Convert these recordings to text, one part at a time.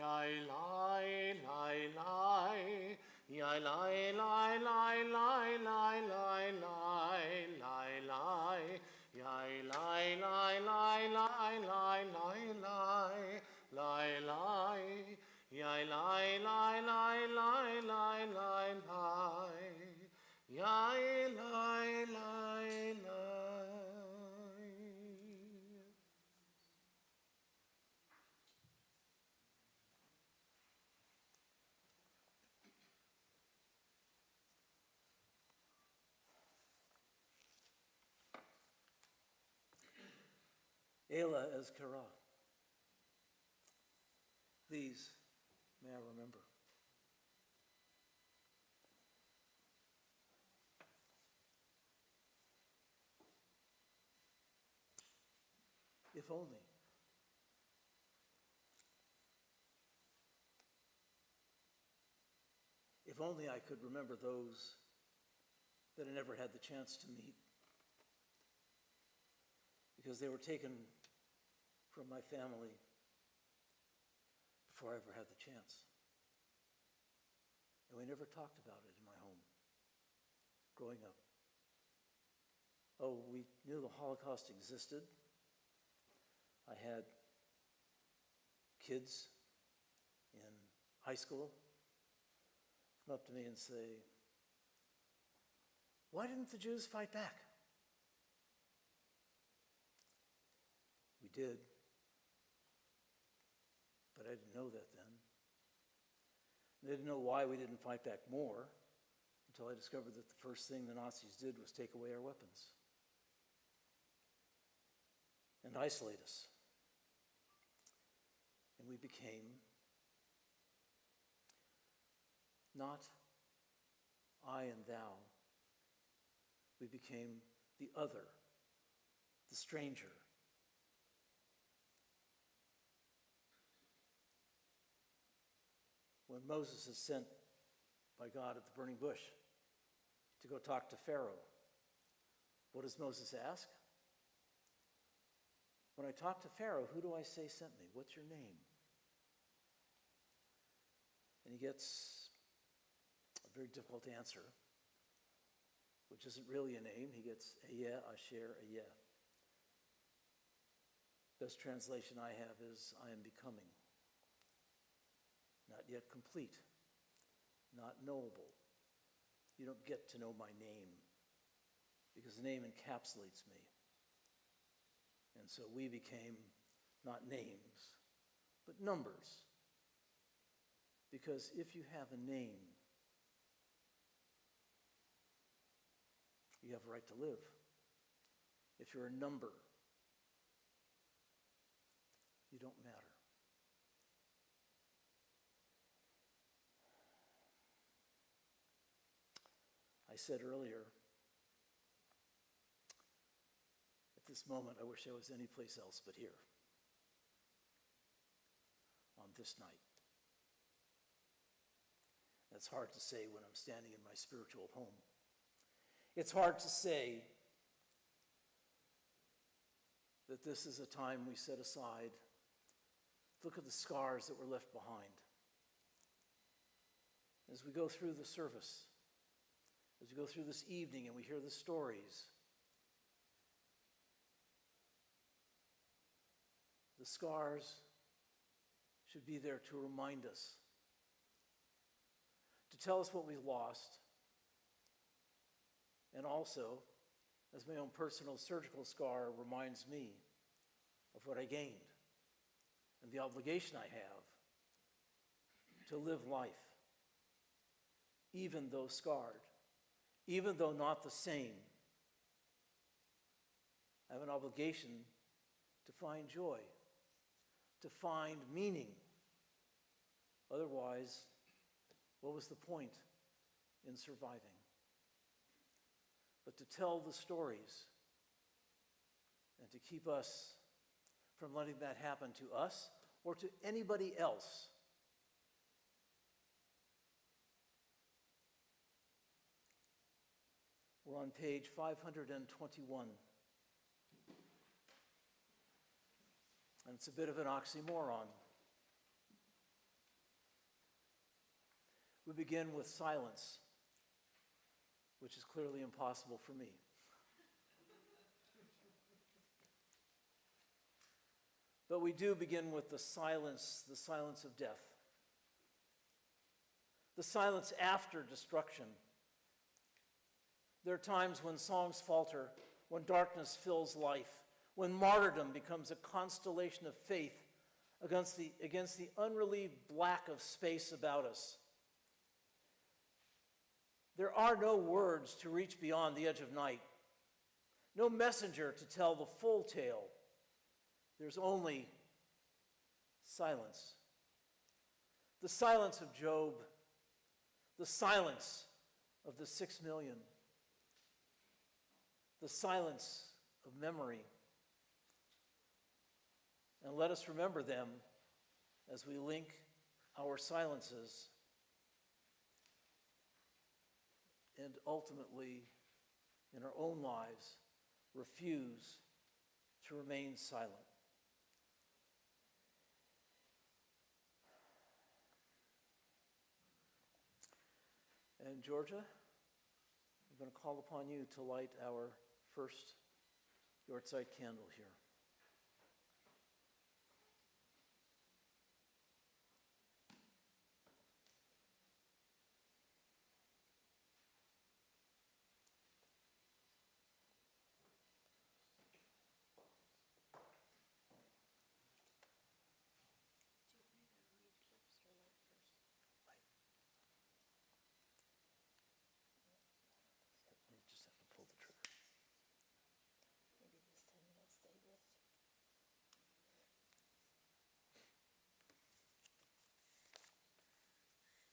Yai lai lai lai, yai lai lai lai lai lai lai lai lai lai, yai lai lai lai lai lai lai lai lai lai, yai lai lai lai lai lai lai lai, yai lai lai lai. Ela as Kara. These may I remember. If only. If only I could remember those that I never had the chance to meet, because they were taken from my family before I ever had the chance. And we never talked about it in my home growing up. Oh, we knew the Holocaust existed. I had kids in high school come up to me and say, "Why didn't the Jews fight back?" We did, but I didn't know that then. And I didn't know why we didn't fight back more until I discovered that the first thing the Nazis did was take away our weapons and isolate us. And we became not I and thou. We became the other, the stranger. When Moses is sent by God at the burning bush to go talk to Pharaoh, what does Moses ask? When I talk to Pharaoh, who do I say sent me? What's your name? And he gets a very difficult answer, which isn't really a name. He gets Ayeh, Asher, Ayeh. Best translation I have is, I am becoming. Not yet complete, not knowable. You don't get to know my name because the name encapsulates me. And so we became not names, but numbers. Because if you have a name, you have a right to live. If you're a number, you don't matter. I said earlier, at this moment, I wish I was anyplace else but here, on this night. That's hard to say when I'm standing in my spiritual home. It's hard to say that this is a time we set aside. Look at the scars that were left behind. As we go through the service, as we go through this evening and we hear the stories, the scars should be there to remind us, to tell us what we lost, and also, as my own personal surgical scar reminds me of what I gained and the obligation I have to live life, even though scarred, even though not the same. I have an obligation to find joy, to find meaning. Otherwise, what was the point in surviving? But to tell the stories and to keep us from letting that happen to us or to anybody else. We're on page 521. And it's a bit of an oxymoron. We begin with silence, which is clearly impossible for me. But we do begin with the silence of death. The silence after destruction. There are times when songs falter, when darkness fills life, when martyrdom becomes a constellation of faith against the unrelieved black of space about us. There are no words to reach beyond the edge of night, no messenger to tell the full tale. There's only silence. The silence of Job, the silence of the 6 million, the silence of memory. And let us remember them as we link our silences and ultimately, in our own lives, refuse to remain silent. And Georgia, I'm going to call upon you to light our first Yortzeit candle here. You just have to pull the trigger. Maybe this time they'll stay lit.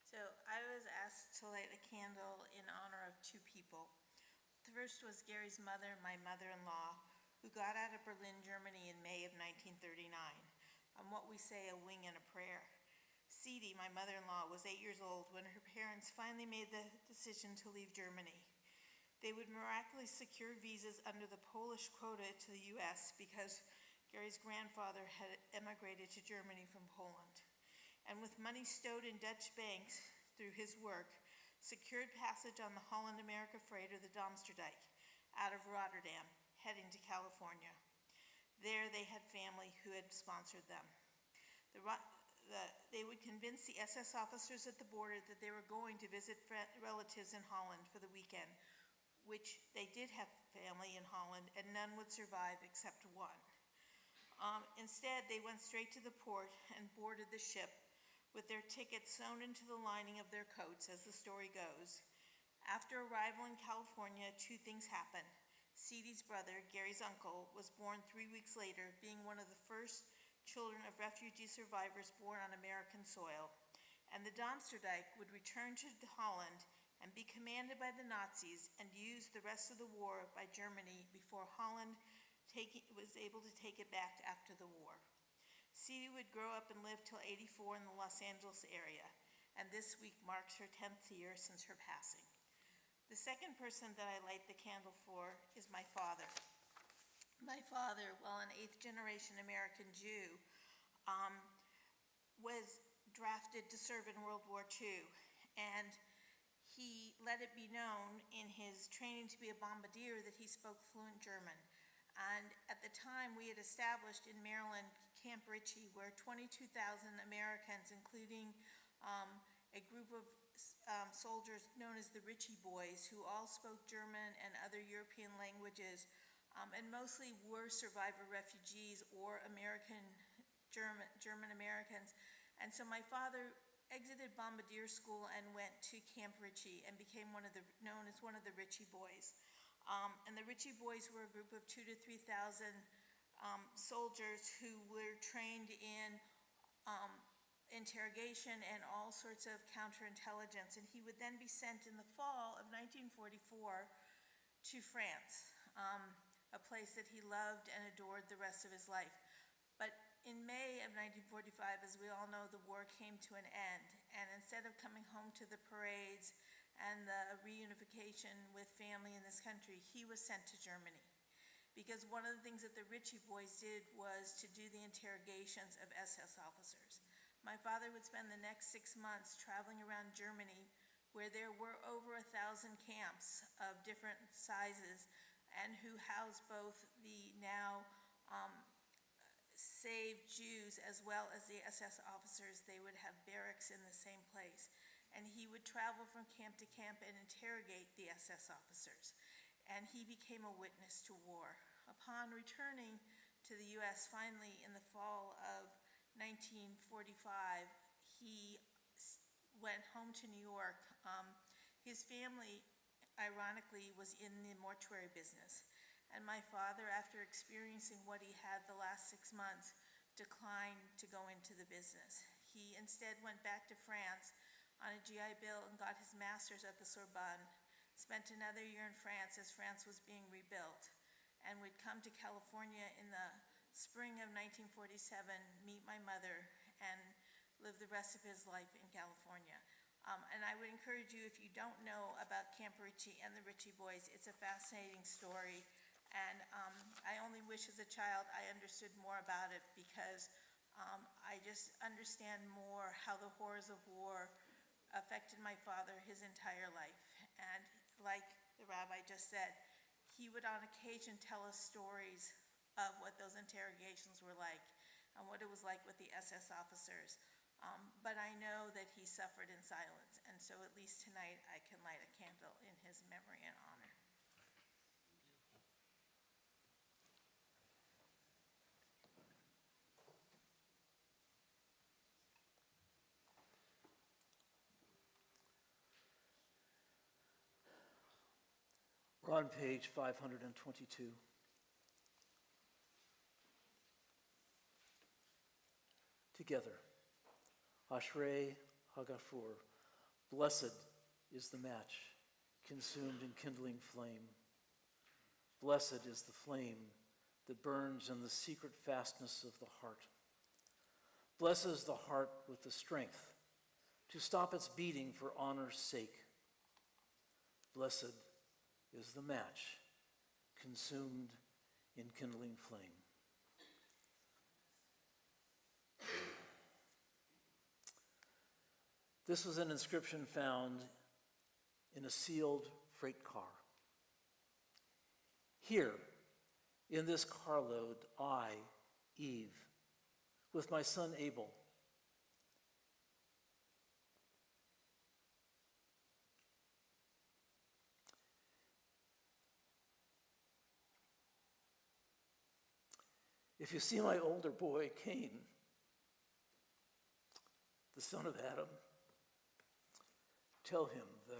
So I was asked to light a candle in honor of two people. The first was Gary's mother, my mother-in-law, who got out of Berlin, Germany in May of 1939, on what we say a wing and a prayer. Cede, my mother-in-law, was 8 years old when her parents finally made the decision to leave Germany. They would miraculously secure visas under the Polish quota to the US because Gary's grandfather had emigrated to Germany from Poland. And with money stowed in Dutch banks through his work, secured passage on the Holland-America freighter, the Domsterdijk, out of Rotterdam, heading to California. There they had family who had sponsored them. They would convince the SS officers at the border that they were going to visit relatives in Holland for the weekend, which they did have family in Holland, and none would survive except one. Instead, they went straight to the port and boarded the ship with their tickets sewn into the lining of their coats, as the story goes. After arrival in California, two things happened. Cede's brother, Gary's uncle, was born 3 weeks later, being one of the first children of refugee survivors born on American soil. And the Domsterdijk would return to Holland and be commanded by the Nazis and used the rest of the war by Germany before Holland was able to take it back after the war. Cede would grow up and live till 84 in the Los Angeles area, and this week marks her 10th year since her passing. The second person that I light the candle for is my father. My father, well, an 8th generation American Jew, was drafted to serve in World War II, and he let it be known in his training to be a bombardier that he spoke fluent German. And at the time, we had established in Maryland Camp Ritchie, where 22,000 Americans, including a group of soldiers known as the Ritchie Boys, who all spoke German and other European languages, and mostly were survivor refugees or German Americans. And so my father exited bombardier school and went to Camp Ritchie and became known as one of the Ritchie Boys. And the Ritchie Boys were a group of 2,000 to 3,000 soldiers who were trained in interrogation and all sorts of counterintelligence. And he would then be sent in the fall of 1944 to France, a place that he loved and adored the rest of his life. But in May of 1945, as we all know, the war came to an end. And instead of coming home to the parades and the reunification with family in this country, he was sent to Germany. Because one of the things that the Ritchie Boys did was to do the interrogations of SS officers. My father would spend the next 6 months traveling around Germany, where there were over 1,000 camps of different sizes and who housed both the now saved Jews as well as the SS officers. They would have barracks in the same place. And he would travel from camp to camp and interrogate the SS officers. And he became a witness to war. Upon returning to the U.S. finally in the fall of 1945, he went home to New York. His family, ironically, was in the mortuary business. And my father, after experiencing what he had the last 6 months, declined to go into the business. He instead went back to France on a GI Bill and got his master's at the Sorbonne, spent another year in France as France was being rebuilt, and would come to California in the spring of 1947, meet my mother, and live the rest of his life in California. And I would encourage you, if you don't know about Camp Ritchie and the Ritchie boys, it's a fascinating story. And I only wish as a child I understood more about it, because I just understand more how the horrors of war affected my father his entire life. And like the rabbi just said, he would on occasion tell us stories of what those interrogations were like and what it was like with the SS officers. But I know that he suffered in silence, and so at least tonight I can light a candle in his memory and honor. We're on page 522. Together. Ashrei Hagafur, blessed is the match, consumed in kindling flame. Blessed is the flame that burns in the secret fastness of the heart. Blessed is the heart with the strength to stop its beating for honor's sake. Blessed is the match, consumed in kindling flame. This was an inscription found in a sealed freight car. Here, in this carload, I, Eve, with my son Abel, if you see my older boy, Cain, the son of Adam, tell him that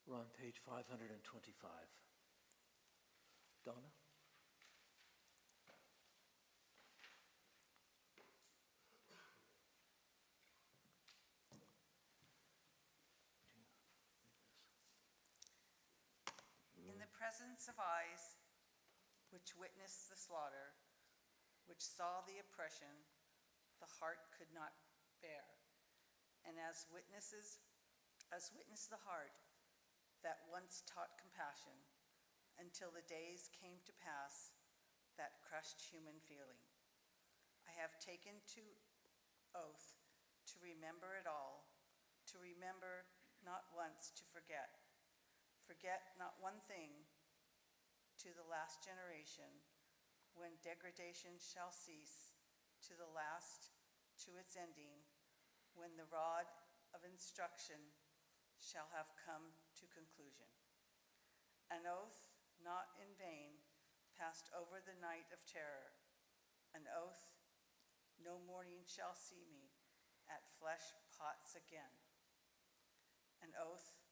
we're on page 525. Donna? In the presence of eyes which witnessed the slaughter, which saw the oppression, the heart could not bear. And as witnessed the heart that once taught compassion, until the days came to pass that crushed human feeling. I have taken to oath to remember it all, to remember not once to forget. Forget not one thing to the last generation, when degradation shall cease, to the last, to its ending, when the rod of instruction shall have come to conclusion. An oath not in vain passed over the night of terror. An oath no morning shall see me at flesh pots again. An oath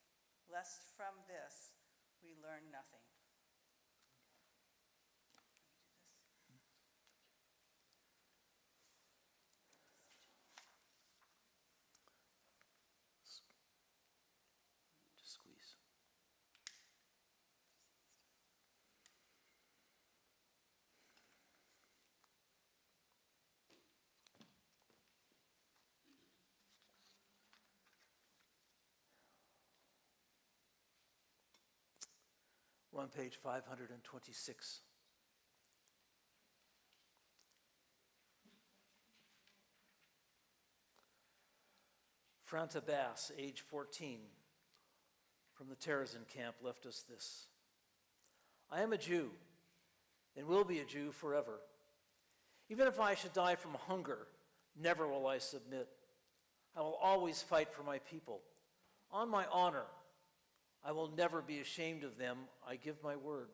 lest from this we learn nothing. Just squeeze. We're on page 526. Franta Bass, age 14, from the Terezin camp, left us this. I am a Jew and will be a Jew forever. Even if I should die from hunger, never will I submit. I will always fight for my people. On my honor, I will never be ashamed of them. I give my word.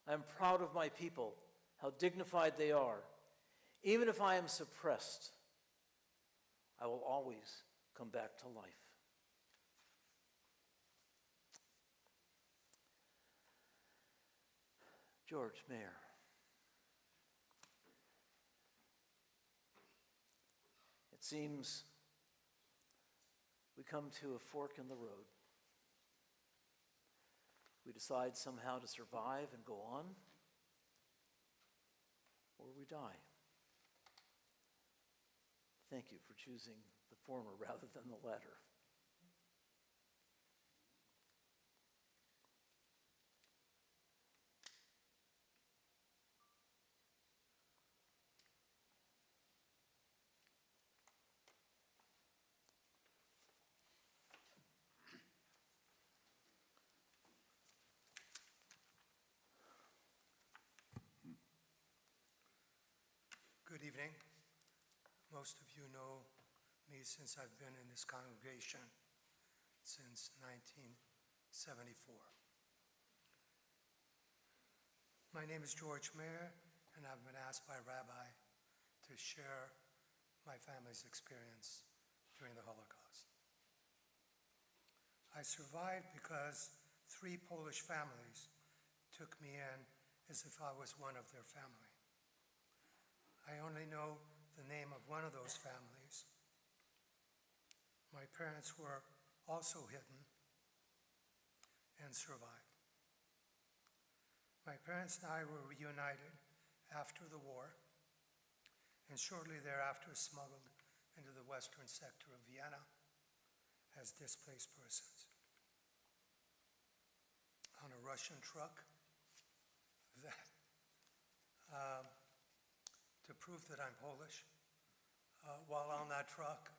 I am proud of my people, how dignified they are. Even if I am suppressed, I will always come back to life. George Mayer. It seems we come to a fork in the road. We decide somehow to survive and go on, or we die. Thank you for choosing the former rather than the latter. Good evening. Most of you know me since I've been in this congregation since 1974. My name is George Mayer, and I've been asked by Rabbi to share my family's experience during the Holocaust. I survived because 3 Polish families took me in as if I was one of their family. I only know the name of one of those families. My parents were also hidden and survived. My parents and I were reunited after the war, and shortly thereafter smuggled into the western sector of Vienna as displaced persons. On a Russian truck that to prove that I'm Polish. While on that truck,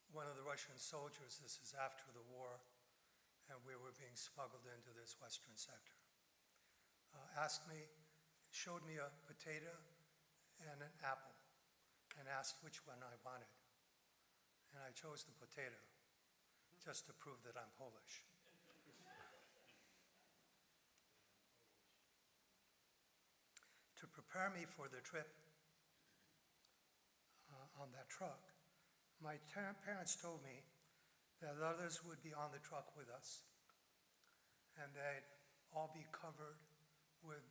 one of the Russian soldiers, this is after the war, and we were being smuggled into this western sector, showed me a potato and an apple, and asked which one I wanted. And I chose the potato, just to prove that I'm Polish. To prepare me for the trip on that truck, my parents told me that others would be on the truck with us, and they'd all be covered with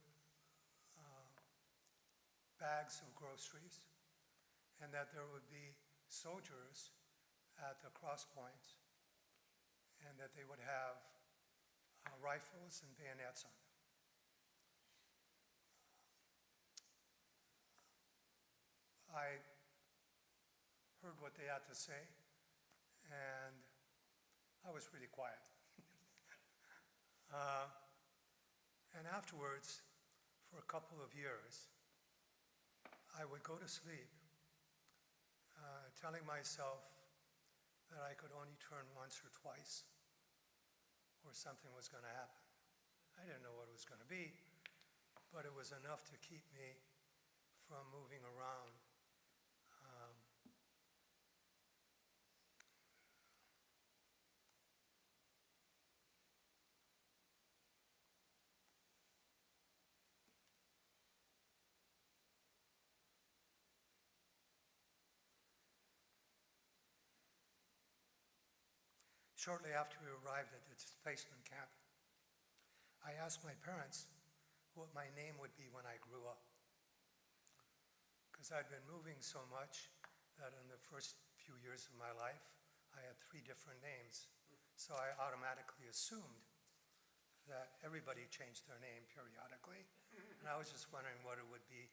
bags of groceries, and that there would be soldiers at the cross points, and that they would have rifles and bayonets on them. I heard what they had to say, and I was pretty quiet. And afterwards, for a couple of years, I would go to sleep telling myself that I could only turn once or twice, or something was going to happen. I didn't know what it was going to be, but it was enough to keep me from moving around. Shortly after we arrived at the displacement camp, I asked my parents what my name would be when I grew up. Because I'd been moving so much that in the first few years of my life, I had 3 different names. So I automatically assumed that everybody changed their name periodically. And I was just wondering what it would be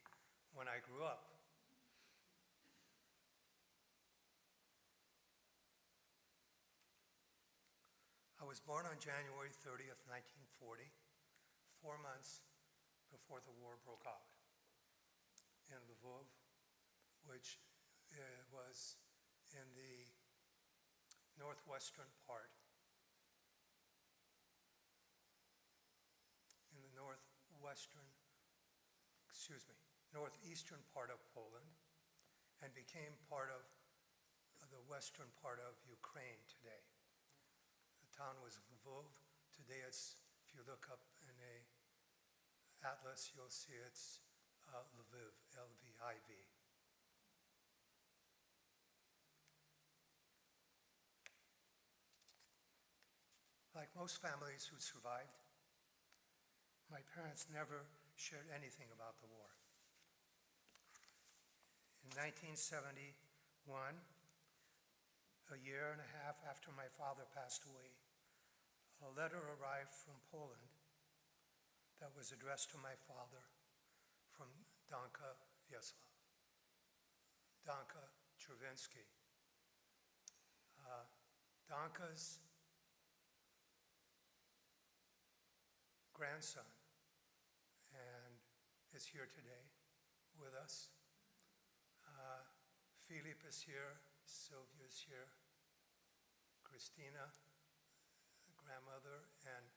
when I grew up. I was born on January 30th, 1940, 4 months before the war broke out in Lvov, which was in the northwestern part, northeastern part of Poland, and became part of the western part of Ukraine today. The town was Lvov. Today it's, if you look up in a atlas, you'll see it's Lviv, L-V-I-V. Like most families who survived, my parents never shared anything about the war. In 1971, a year and a half after my father passed away, a letter arrived from Poland that was addressed to my father from Danka Wieslaw, Danka Czerwiński. Danka's grandson and is here today with us. Philip is here, Sylvia is here, Christina, grandmother, and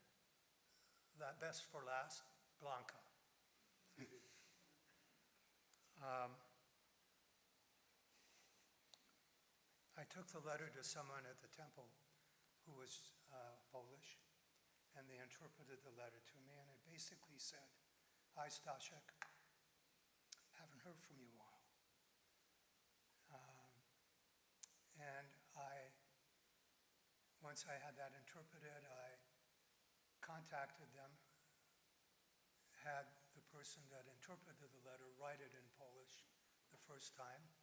best for last, Blanca. I took the letter to someone at the temple who was Polish, and they interpreted the letter to me, and it basically said, "Hi, Staszek, haven't heard from you in a while." And once I had that interpreted, I contacted them, had the person that interpreted the letter write it in Polish the first time,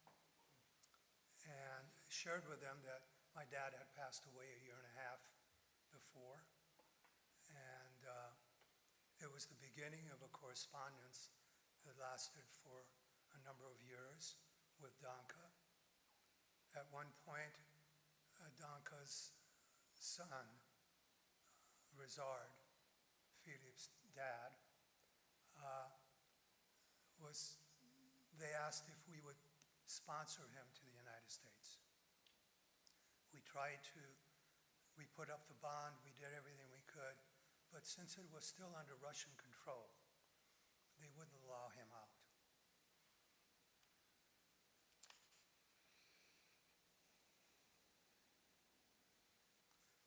and shared with them that my dad had passed away a year and a half before, and it was the beginning of a correspondence that lasted for a number of years with Danka. At one point, Danka's son, Rizard, Philip's dad, they asked if we would sponsor him to the United States. We put up the bond, we did everything we could, but since it was still under Russian control, they wouldn't allow him out.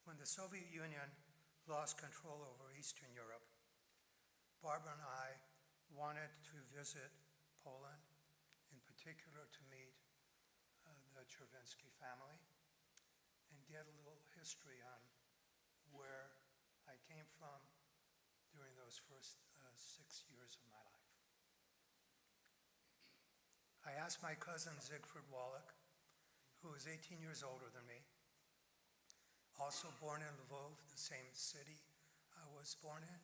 When the Soviet Union lost control over Eastern Europe, Barbara and I wanted to visit Poland, in particular to meet the Czerwiński family and get a little history on where I came from during those first 6 years of my life. I asked my cousin Siegfried Wallach, who is 18 years older than me, also born in Lvov, the same city I was born in,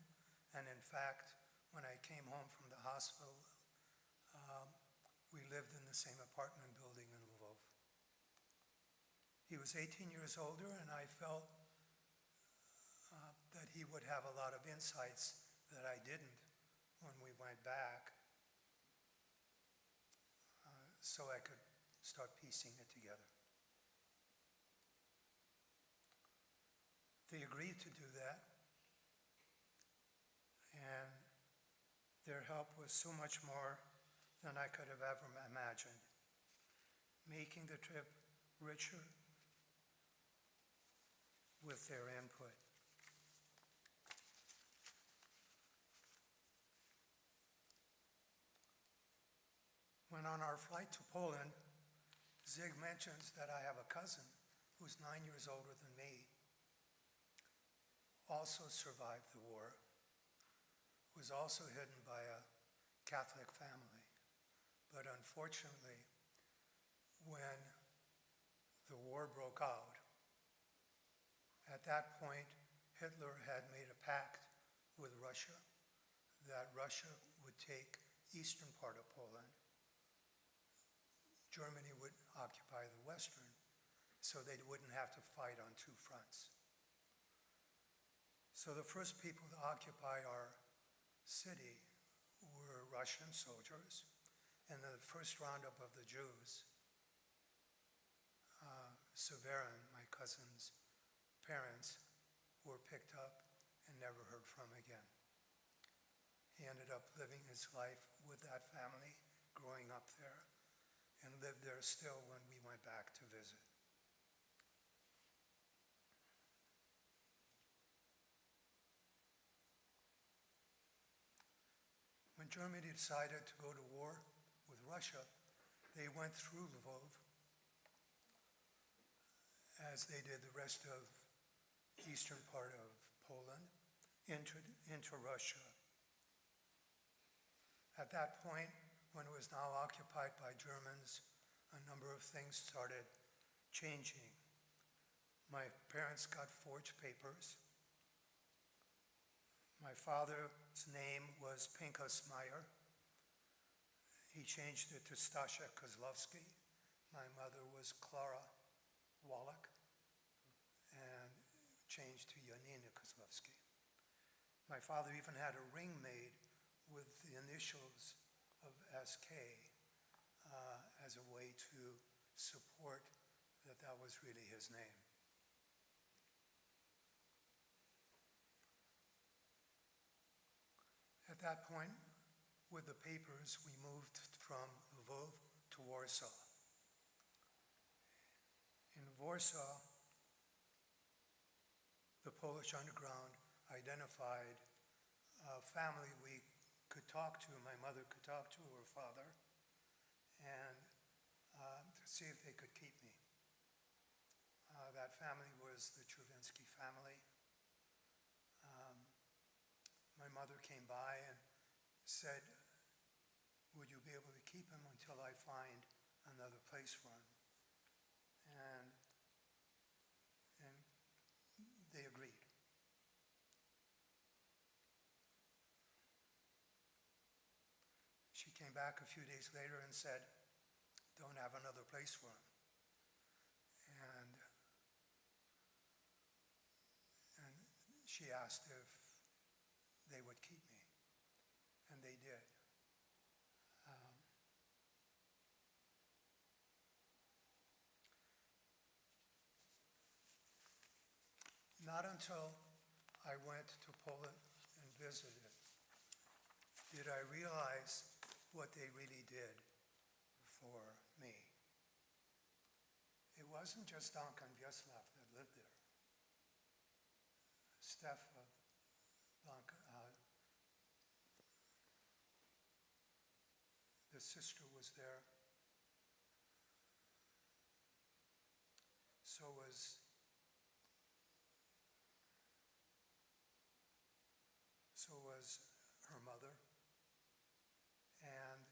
and in fact, when I came home from the hospital, we lived in the same apartment building in Lvov. He was 18 years older, and I felt that he would have a lot of insights that I didn't when we went back, so I could start piecing it together. They agreed to do that, and their help was so much more than I could have ever imagined, making the trip richer with their input. When on our flight to Poland, Zig mentions that I have a cousin who's 9 years older than me, also survived the war, was also hidden by a Catholic family. But unfortunately, when the war broke out, at that point, Hitler had made a pact with Russia that Russia would take eastern part of Poland. Germany would occupy the western, so they wouldn't have to fight on two fronts. So the first people to occupy our city were Russian soldiers, and the first roundup of the Jews, Severin, my cousin's parents, were picked up and never heard from again. He ended up living his life with that family, growing up there, and lived there still when we went back to visit. When Germany decided to go to war with Russia, they went through Lvov, as they did the rest of the eastern part of Poland, into Russia. At that point, when it was now occupied by Germans, a number of things started changing. My parents got forged papers. My father's name was Pinchas Meyer. He changed it to Stasia Kozlovsky. My mother was Clara Wallach, and changed to Janina Kozlovsky. My father even had a ring made with the initials of SK as a way to support that that was really his name. At that point, with the papers, we moved from Lvov to Warsaw. In Warsaw, the Polish underground identified a family we could talk to, my mother could talk to her father, and to see if they could keep me. That family was the Truvinsky family. My mother came by and said, would you be able to keep him until I find another place for him? And they agreed. She came back a few days later and said, don't have another place for him. And she asked if they would keep me, and they did. Not until I went to Poland and visited did I realize what they really did for me. It wasn't just Anka and Vyacheslav that lived there. Steph of the sister was there. So was her mother, and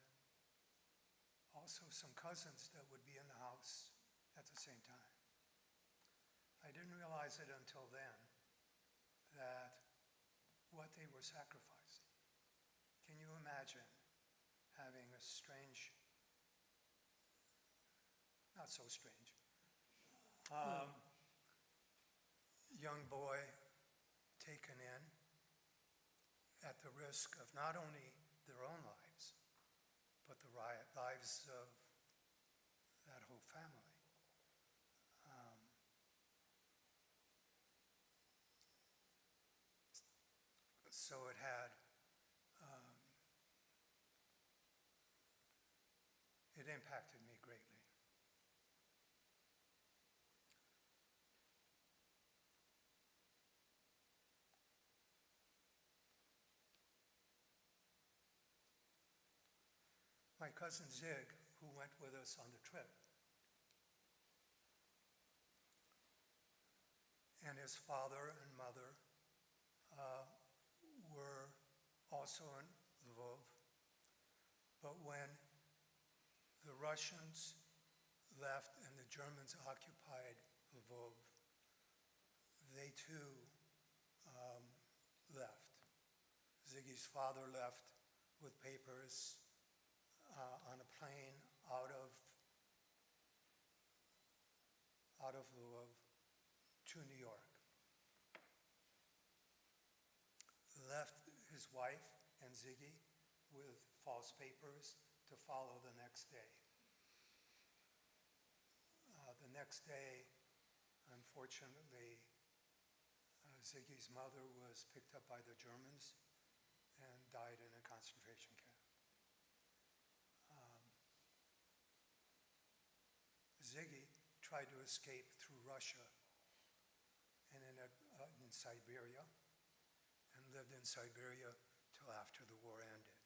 also some cousins that would be in the house at the same time. I didn't realize it until then that what they were sacrificing. Can you imagine having a strange, not so strange, young boy taken in at the risk of not only their own lives, but the lives of that whole family. So it had, it impacted me greatly. My cousin Zig, who went with us on the trip, and his father and mother were also in Lvov, but when the Russians left and the Germans occupied Lvov, they too left. Ziggy's father left with papers on a plane out of Lvov to New York. wife and Ziggy with false papers to follow the next day. The next day, unfortunately, Ziggy's mother was picked up by the Germans and died in a concentration camp. Ziggy tried to escape through Russia and ended up in Siberia and lived in Siberia till after the war ended.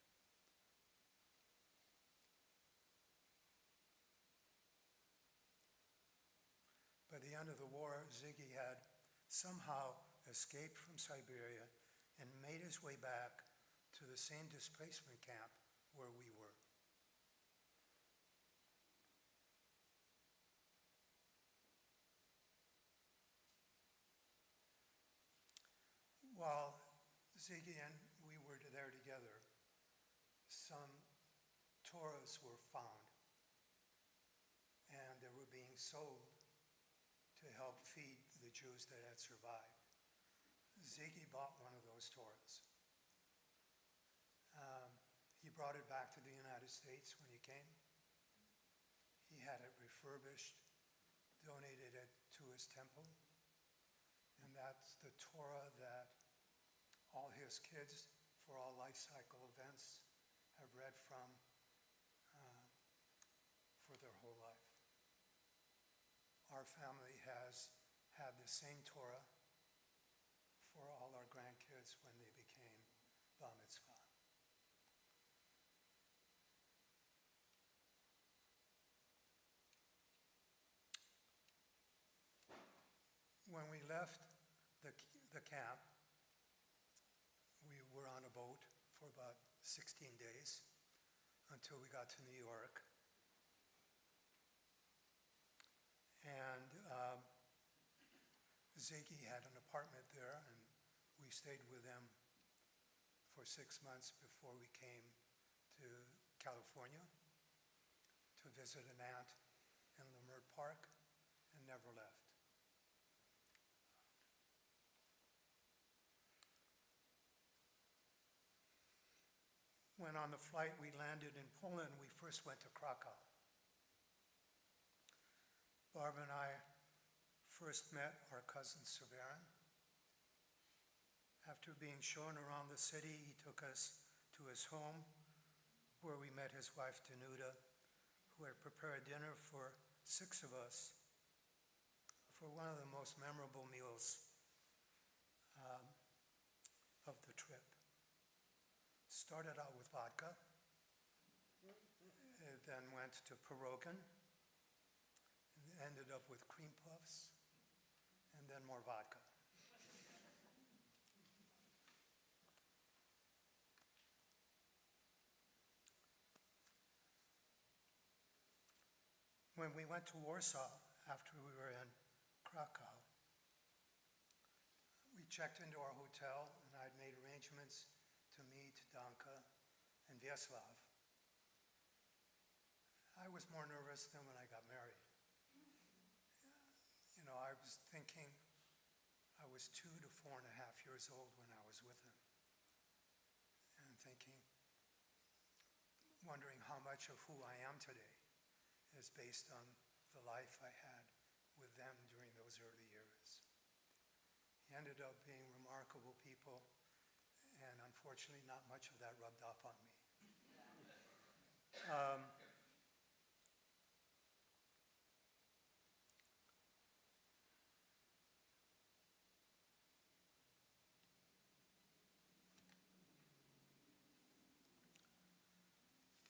By the end of the war, Ziggy had somehow escaped from Siberia and made his way back to the same displacement camp where we were. While Ziggy and we were there together, some Torahs were found, and they were being sold to help feed the Jews that had survived. Ziggy bought one of those Torahs. He brought it back to the United States when he came. He had it refurbished, donated it to his temple, and that's the Torah that all his kids, for all life cycle events, have read from for their whole life. Our family has had the same Torah for all our grandkids when they became bar mitzvah. When we left the camp, we were on a boat for about 16 days until we got to New York. And Ziggy had an apartment there, and we stayed with them for 6 months before we came to California to visit an aunt in Leimert Park and never left. When on the flight we landed in Poland, we first went to Krakow. Barb and I first met our cousin Severin. After being shown around the city, he took us to his home, where we met his wife Danuta, who had prepared dinner for 6 of us for one of the most memorable meals of the trip. Started out with vodka, then went to pierogan, and ended up with cream puffs, and then more vodka. When we went to Warsaw after we were in Krakow, we checked into our hotel, and I'd made arrangements to meet Danka and Vyacheslav. I was more nervous than when I got married. You know, I was thinking I was 2 to 4.5 years old when I was with him. And thinking, wondering how much of who I am today is based on the life I had with them during those early years. He ended up being remarkable people, and unfortunately not much of that rubbed off on me.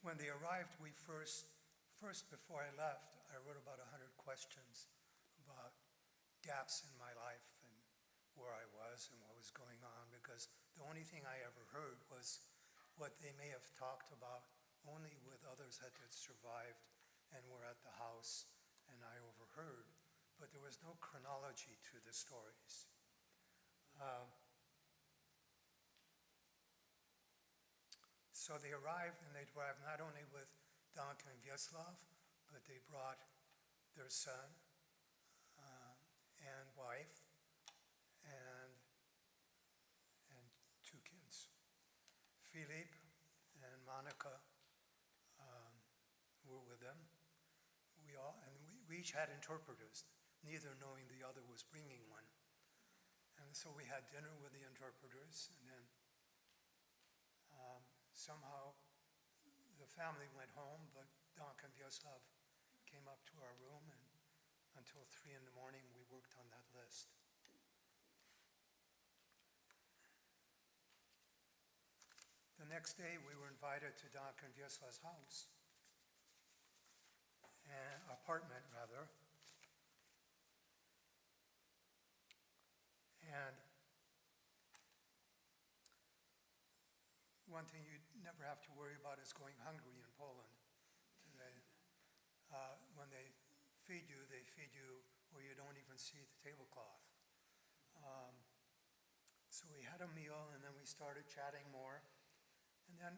When they arrived, we first before I left, I wrote about 100 questions about gaps in my life and where I was and what was going on, because the only thing I ever heard was what they may have talked about only with others that had survived and were at the house, and I overheard, but there was no chronology to the stories. So they arrived, and they arrived not only with Danka and Vyacheslav, but they brought their son and wife and 2 kids. Philippe and Monica were with them. We each had interpreters, neither knowing the other was bringing one. And so we had dinner with the interpreters, and then somehow the family went home, but Danka and Vyacheslav came up to our room, and until 3 in the morning we worked on that list. The next day we were invited to Danka and Vyacheslav's house, apartment rather, and one thing you never have to worry about is going hungry in Poland. When they feed you where you don't even see the tablecloth. So we had a meal, and then we started chatting more. And then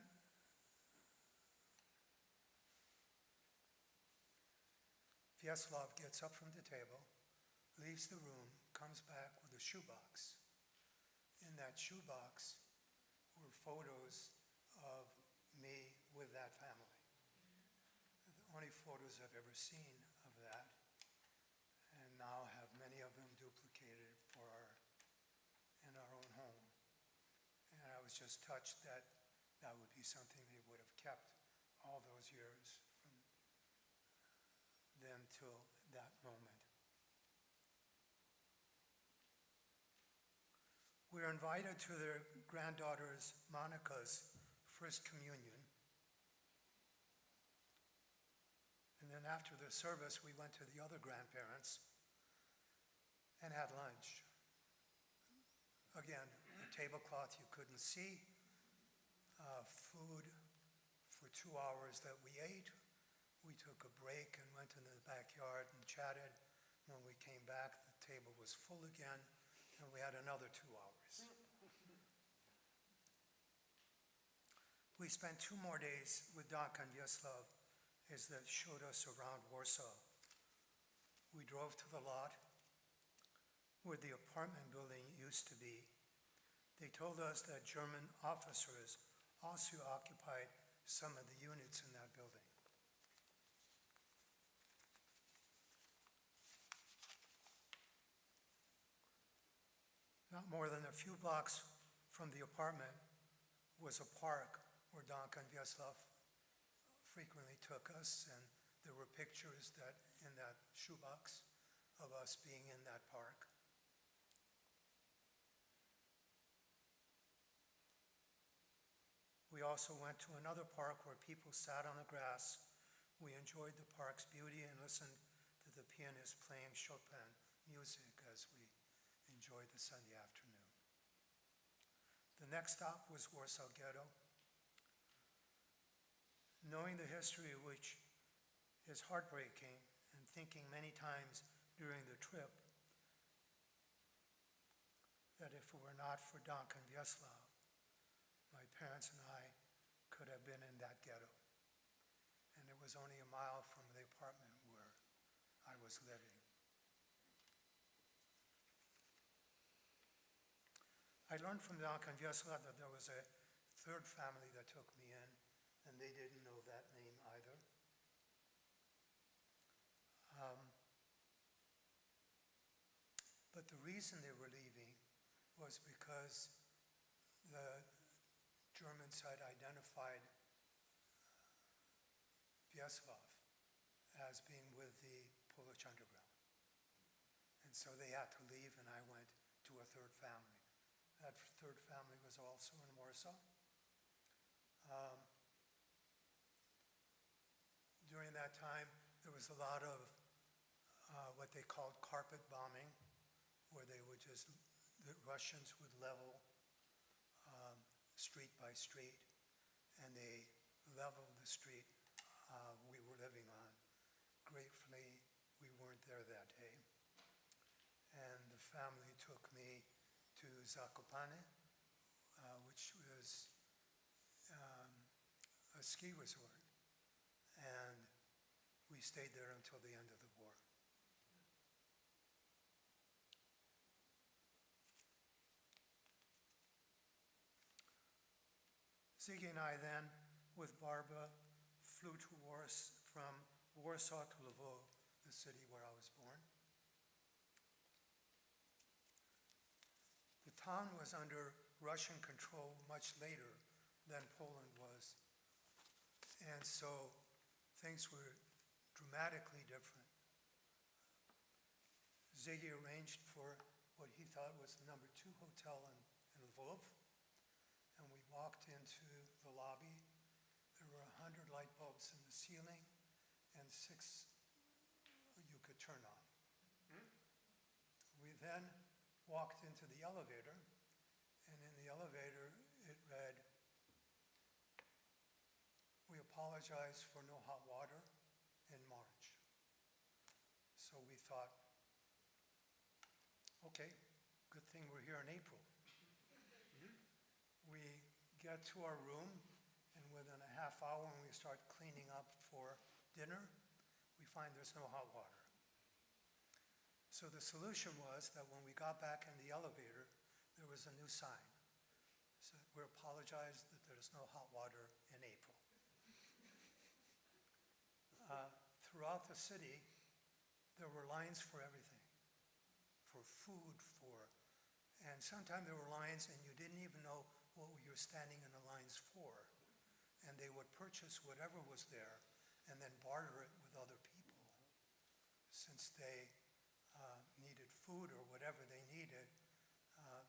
Vyacheslav gets up from the table, leaves the room, comes back with a shoebox. In that shoebox were photos of me with that family. The only photos I've ever seen of that, and now have many of them duplicated in our own home. And I was just touched that that would be something they would have kept all those years from then till that moment. We were invited to their granddaughter's, Monica's, first communion. And then after the service, we went to the other grandparents and had lunch. Again, a tablecloth you couldn't see, food for 2 hours that we ate. We took a break and went into the backyard and chatted. When we came back, the table was full again, and we had another 2 hours. We spent 2 more days with Danka and Vyacheslav as they showed us around Warsaw. We drove to the lot where the apartment building used to be. They told us that German officers also occupied some of the units in that building. Not more than a few blocks from the apartment was a park where Danka and Vyacheslav frequently took us, and there were pictures in that shoebox of us being in that park. We also went to another park where people sat on the grass. We enjoyed the park's beauty and listened to the pianist playing Chopin music as we enjoyed the Sunday afternoon. The next stop was Warsaw Ghetto. Knowing the history, which is heartbreaking, and thinking many times during the trip that if it were not for Danka and Vyacheslav, my parents and I could have been in that ghetto. And it was only a mile from the apartment where I was living. I learned from Danka and Vyacheslav that there was a third family that took me in, and they didn't know that name either. But the reason they were leaving was because the German side identified Vyacheslav as being with the Polish underground. And so they had to leave, and I went to a third family. That third family was also in Warsaw. During that time, there was a lot of what they called carpet bombing, where the Russians would level street by street, and they leveled the street we were living on. Gratefully, we weren't there that day. And the family took me to Zakopane, which was a ski resort, and we stayed there until the end of the war. Ziggy and I then, with Barbara, flew to from Warsaw to Lvov, the city where I was born. The town was under Russian control much later than Poland was. And so things were dramatically different. Ziggy arranged for what he thought was the number 2 hotel in Lvov. And we walked into the lobby. There were 100 light bulbs in the ceiling and 6 you could turn on. We then walked into the elevator, and in the elevator it read, "We apologize for no hot water in March." So we thought, okay, good thing we're here in April. We get to our room, and within a half hour when we start cleaning up for dinner, we find there's no hot water. So the solution was that when we got back in the elevator, there was a new sign. So we apologize that there's no hot water in April. Throughout the city, there were lines for everything, for food, and sometimes there were lines and you didn't even know what you were standing in the lines for. And they would purchase whatever was there and then barter it with other people. Since they needed food or whatever they needed,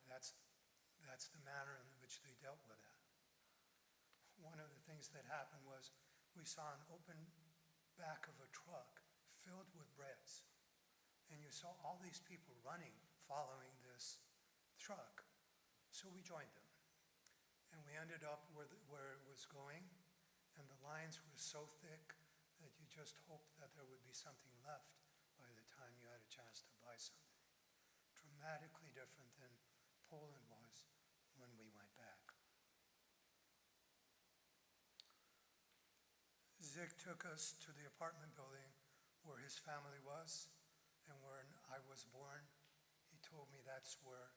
that's the manner in which they dealt with it. One of the things that happened was we saw an open back of a truck filled with breads. And you saw all these people running, following this truck. So we joined them. And we ended up where it was going, and the lines were so thick that you just hoped that there would be something left by the time you had a chance to buy something. Dramatically different than Poland was when we went back. Zig took us to the apartment building where his family was, and when I was born, he told me that's where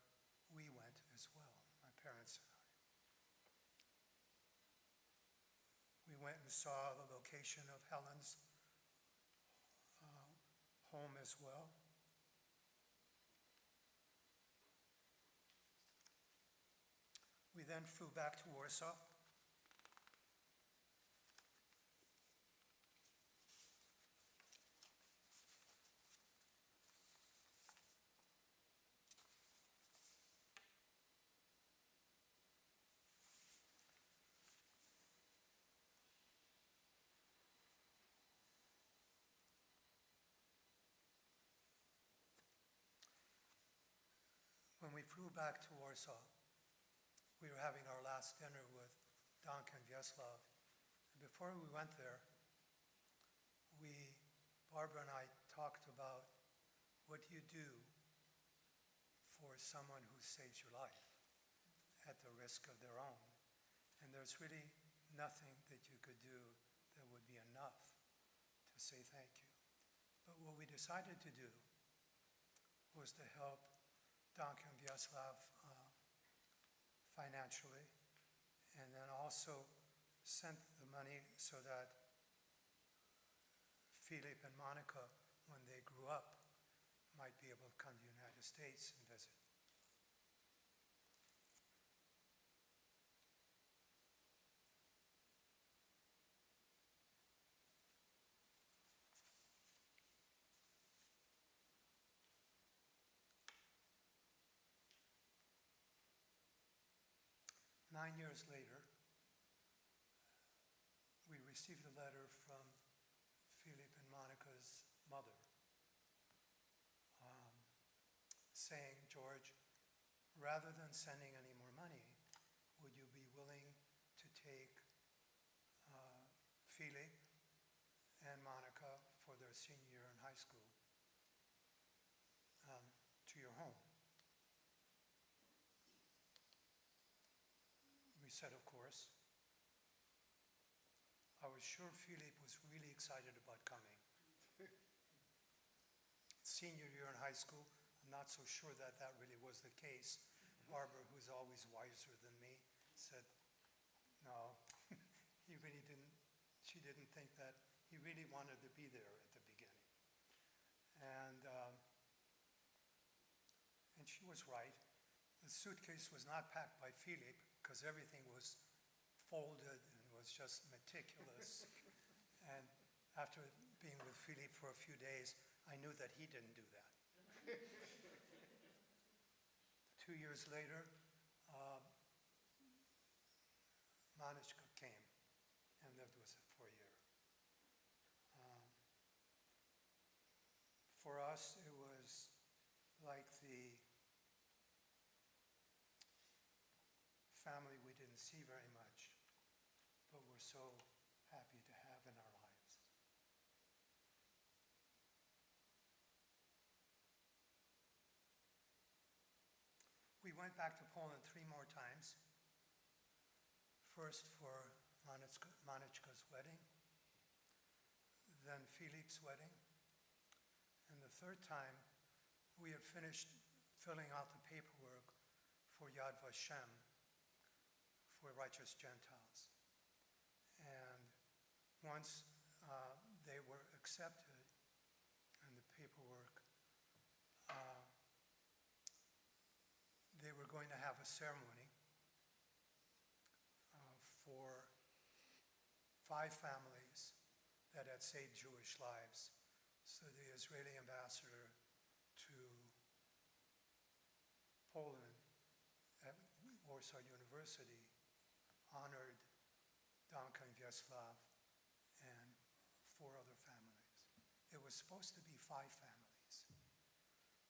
we went as well, my parents and I. We went and saw the location of Helen's home as well. We then flew back to Warsaw. When we flew back to Warsaw, we were having our last dinner with Danka and Vyacheslav. And before we went there, Barbara and I talked about what do you do for someone who saves your life at the risk of their own. And there's really nothing that you could do that would be enough to say thank you. But what we decided to do was to help Danka and Vyacheslav financially, and then also sent the money so that Philip and Monica, when they grew up, might be able to come to the United States and visit. Nine years later, we received a letter from Philip and Monica's mother saying, George, rather than sending any more money, would you be willing to take Philip and Monica for their senior year in high school to your home? We said, of course. I was sure Philip was really excited about coming. Senior year in high school, I'm not so sure that that really was the case. Barbara, who's always wiser than me, said, no, he really didn't, she didn't think that he really wanted to be there at the beginning. And she was right. The suitcase was not packed by Philippe because everything was folded and was just meticulous. And after being with Philippe for a few days, I knew that he didn't do that. 2 years later, Manichka came and lived with us for a year. For us, it was like the family we didn't see very much, but we're so happy to have in our lives. We went back to Poland 3 more times. First for Manichka's wedding, then Philippe's wedding, and the third time we had finished filling out the paperwork for Yad Vashem, for righteous Gentiles. And once they were accepted in the paperwork, they were going to have a ceremony for 5 families that had saved Jewish lives. So the Israeli ambassador to Poland at Warsaw University honored Danka and Vyacheslav and 4 other families. It was supposed to be 5 families.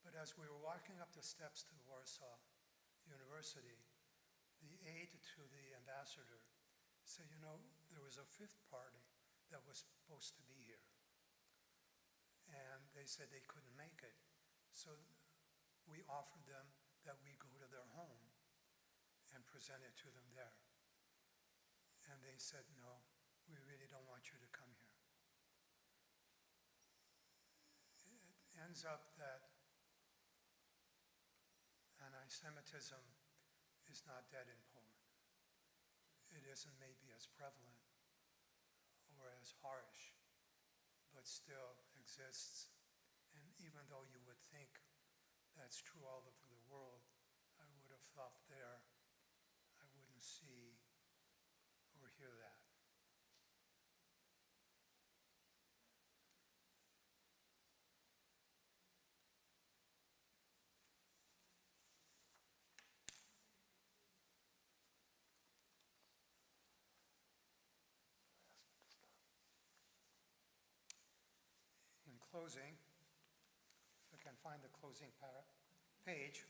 But as we were walking up the steps to Warsaw University, the aide to the ambassador said, you know, there was a 5th party that was supposed to be here. And they said they couldn't make it. So we offered them that we go to their home and present it to them there. And they said, no, we really don't want you to come here. It ends up that anti-Semitism is not dead in Poland. It isn't maybe as prevalent or as harsh, but still exists. And even though you would think that's true all over the world, I would have thought there I wouldn't see or hear that. In closing, if I can find the closing page,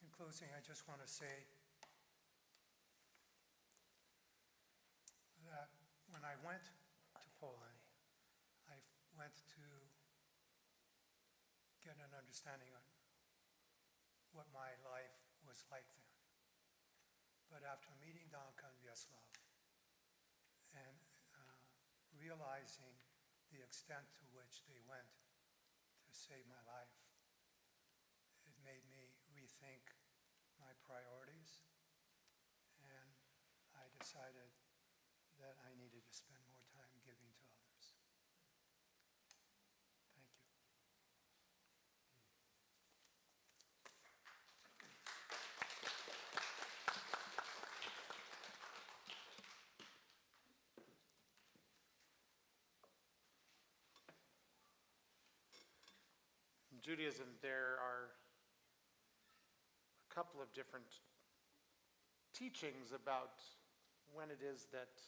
in closing, I just want to say that when I went to Poland, I went to get an understanding on what my life was like then. But after meeting Danka and Vyacheslav and realizing the extent to which they went to save my life, it made me rethink my priorities, and I decided that I needed to spend more time giving to others. Thank you. In Judaism, there are a couple of different teachings about when it is that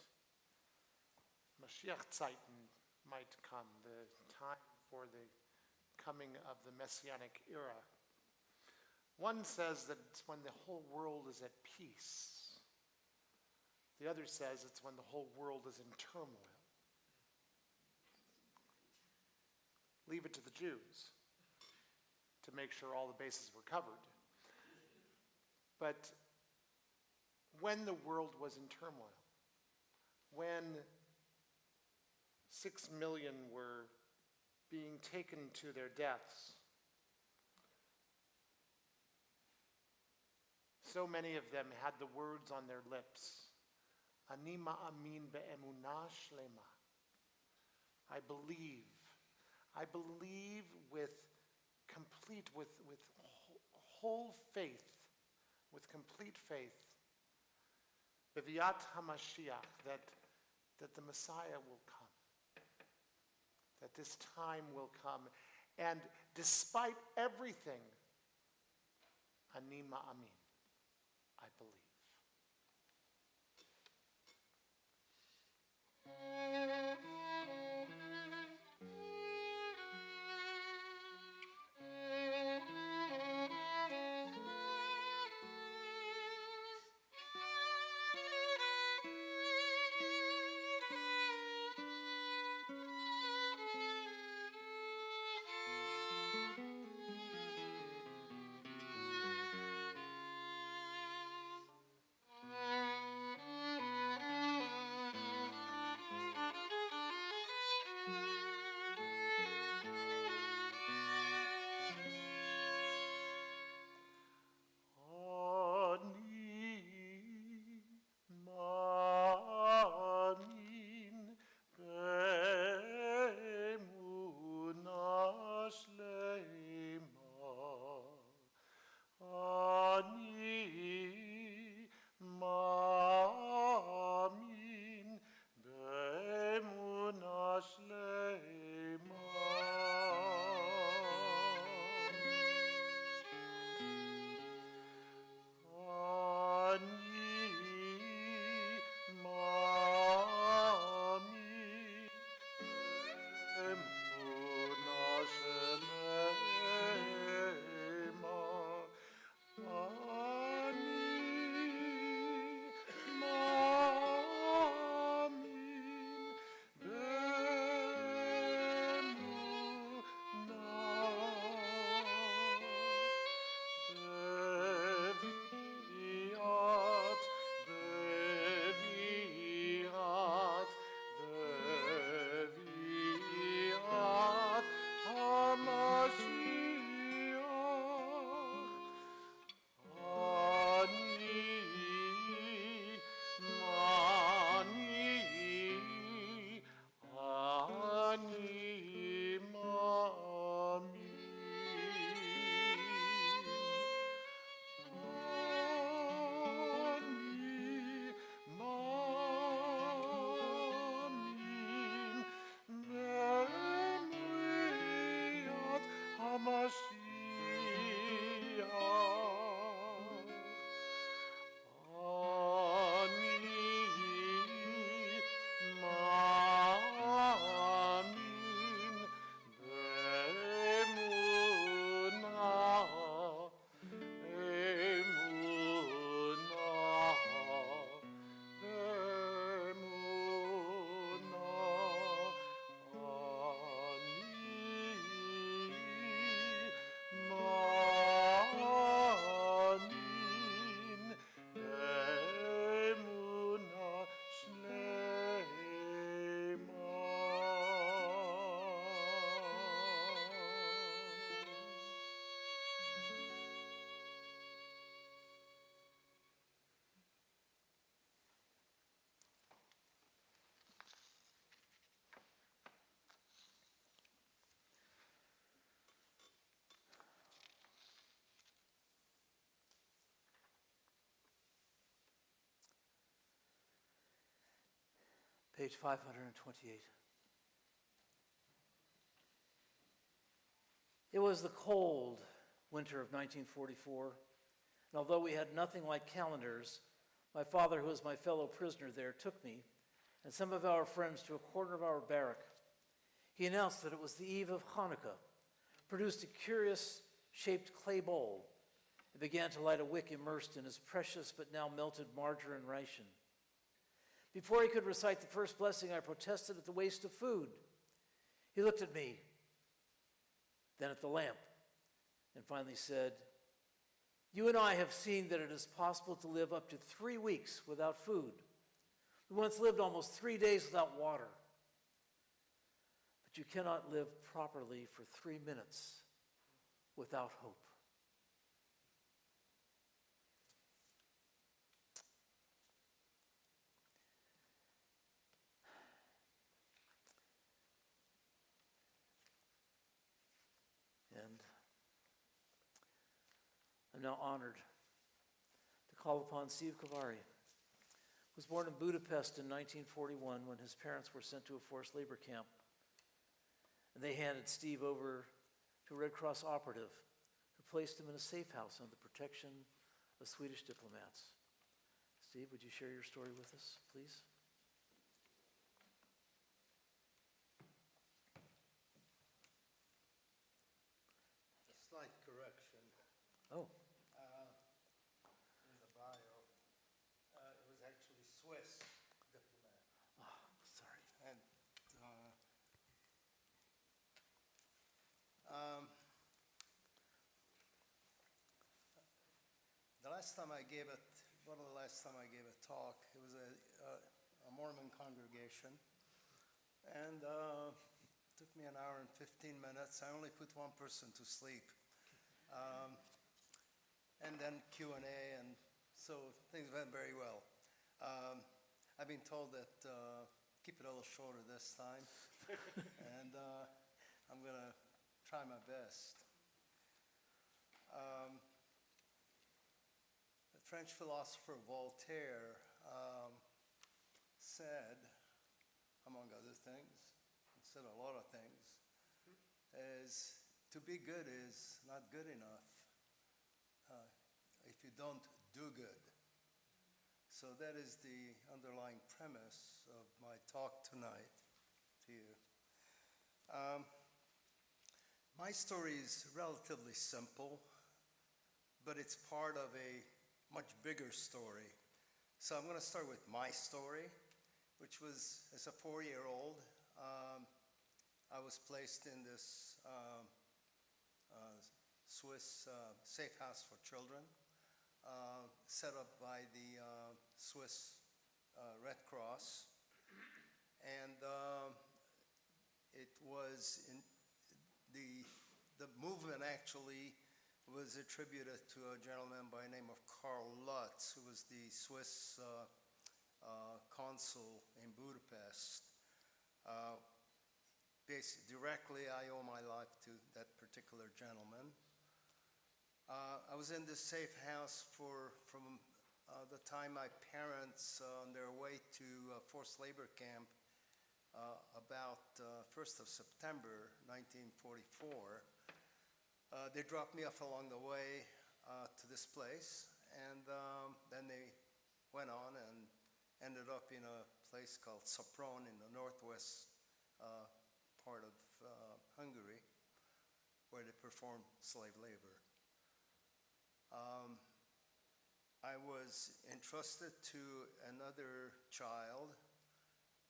Mashiach Zeiten might come, the time for the coming of the Messianic era. One says that it's when the whole world is at peace. The other says it's when the whole world is in turmoil. Leave it to the Jews to make sure all the bases were covered. But when the world was in turmoil, when 6 million were being taken to their deaths. So many of them had the words on their lips, Ani ma'amin be'emunah shlema. I believe with whole faith, with complete faith, Beviat HaMashiach, that the Messiah will come, that this time will come, and despite everything, Ani ma'amin, I believe. Page 528. It was the cold winter of 1944, and although we had nothing like calendars, my father, who was my fellow prisoner there, took me and some of our friends to a corner of our barrack. He announced that it was the eve of Hanukkah, produced a curious-shaped clay bowl, and began to light a wick immersed in his precious but now melted margarine ration. Before he could recite the first blessing, I protested at the waste of food. He looked at me, then at the lamp, and finally said, "You and I have seen that it is possible to live up to 3 weeks without food. We once lived almost 3 days without water. But But you cannot live properly for 3 minutes without hope. And I'm now honored to call upon Steve Kavari, who was born in Budapest in 1941 when his parents were sent to a forced labor camp. And they handed Steve over to a Red Cross operative who placed him in a safe house under the protection of Swedish diplomats. Steve, would you share your story with us, please? A slight correction. Oh, In the bio, it was actually Swiss diplomat. sorry. And um, the last time I gave it, one of the last time I gave a talk, it was a Mormon congregation, and took me an hour and 15 minutes. I only put one person to sleep. And then Q&A, and so things went very well. I've been told that keep it a little shorter this time, and I'm going to try my best. The French philosopher Voltaire said, among other things, he said a lot of things, is to be good is not good enough if you don't do good. So that is the underlying premise of my talk tonight to you. My story is relatively simple, but it's part of a much bigger story. So I'm going to start with my story, which was as a 4-year-old. I was placed in this Swiss safe house for children, set up by the Swiss Red Cross. And it was in the movement actually was attributed to a gentleman by the name of Karl Lutz, who was the Swiss consul in Budapest. Directly, I owe my life to that particular gentleman. I was in this safe house from the time my parents, on their way to a forced labor camp, about 1st of September 1944. They dropped me off along the way to this place, and then they went on and ended up in a place called Sopron in the northwest part of Hungary, where they performed slave labor. I was entrusted to another child.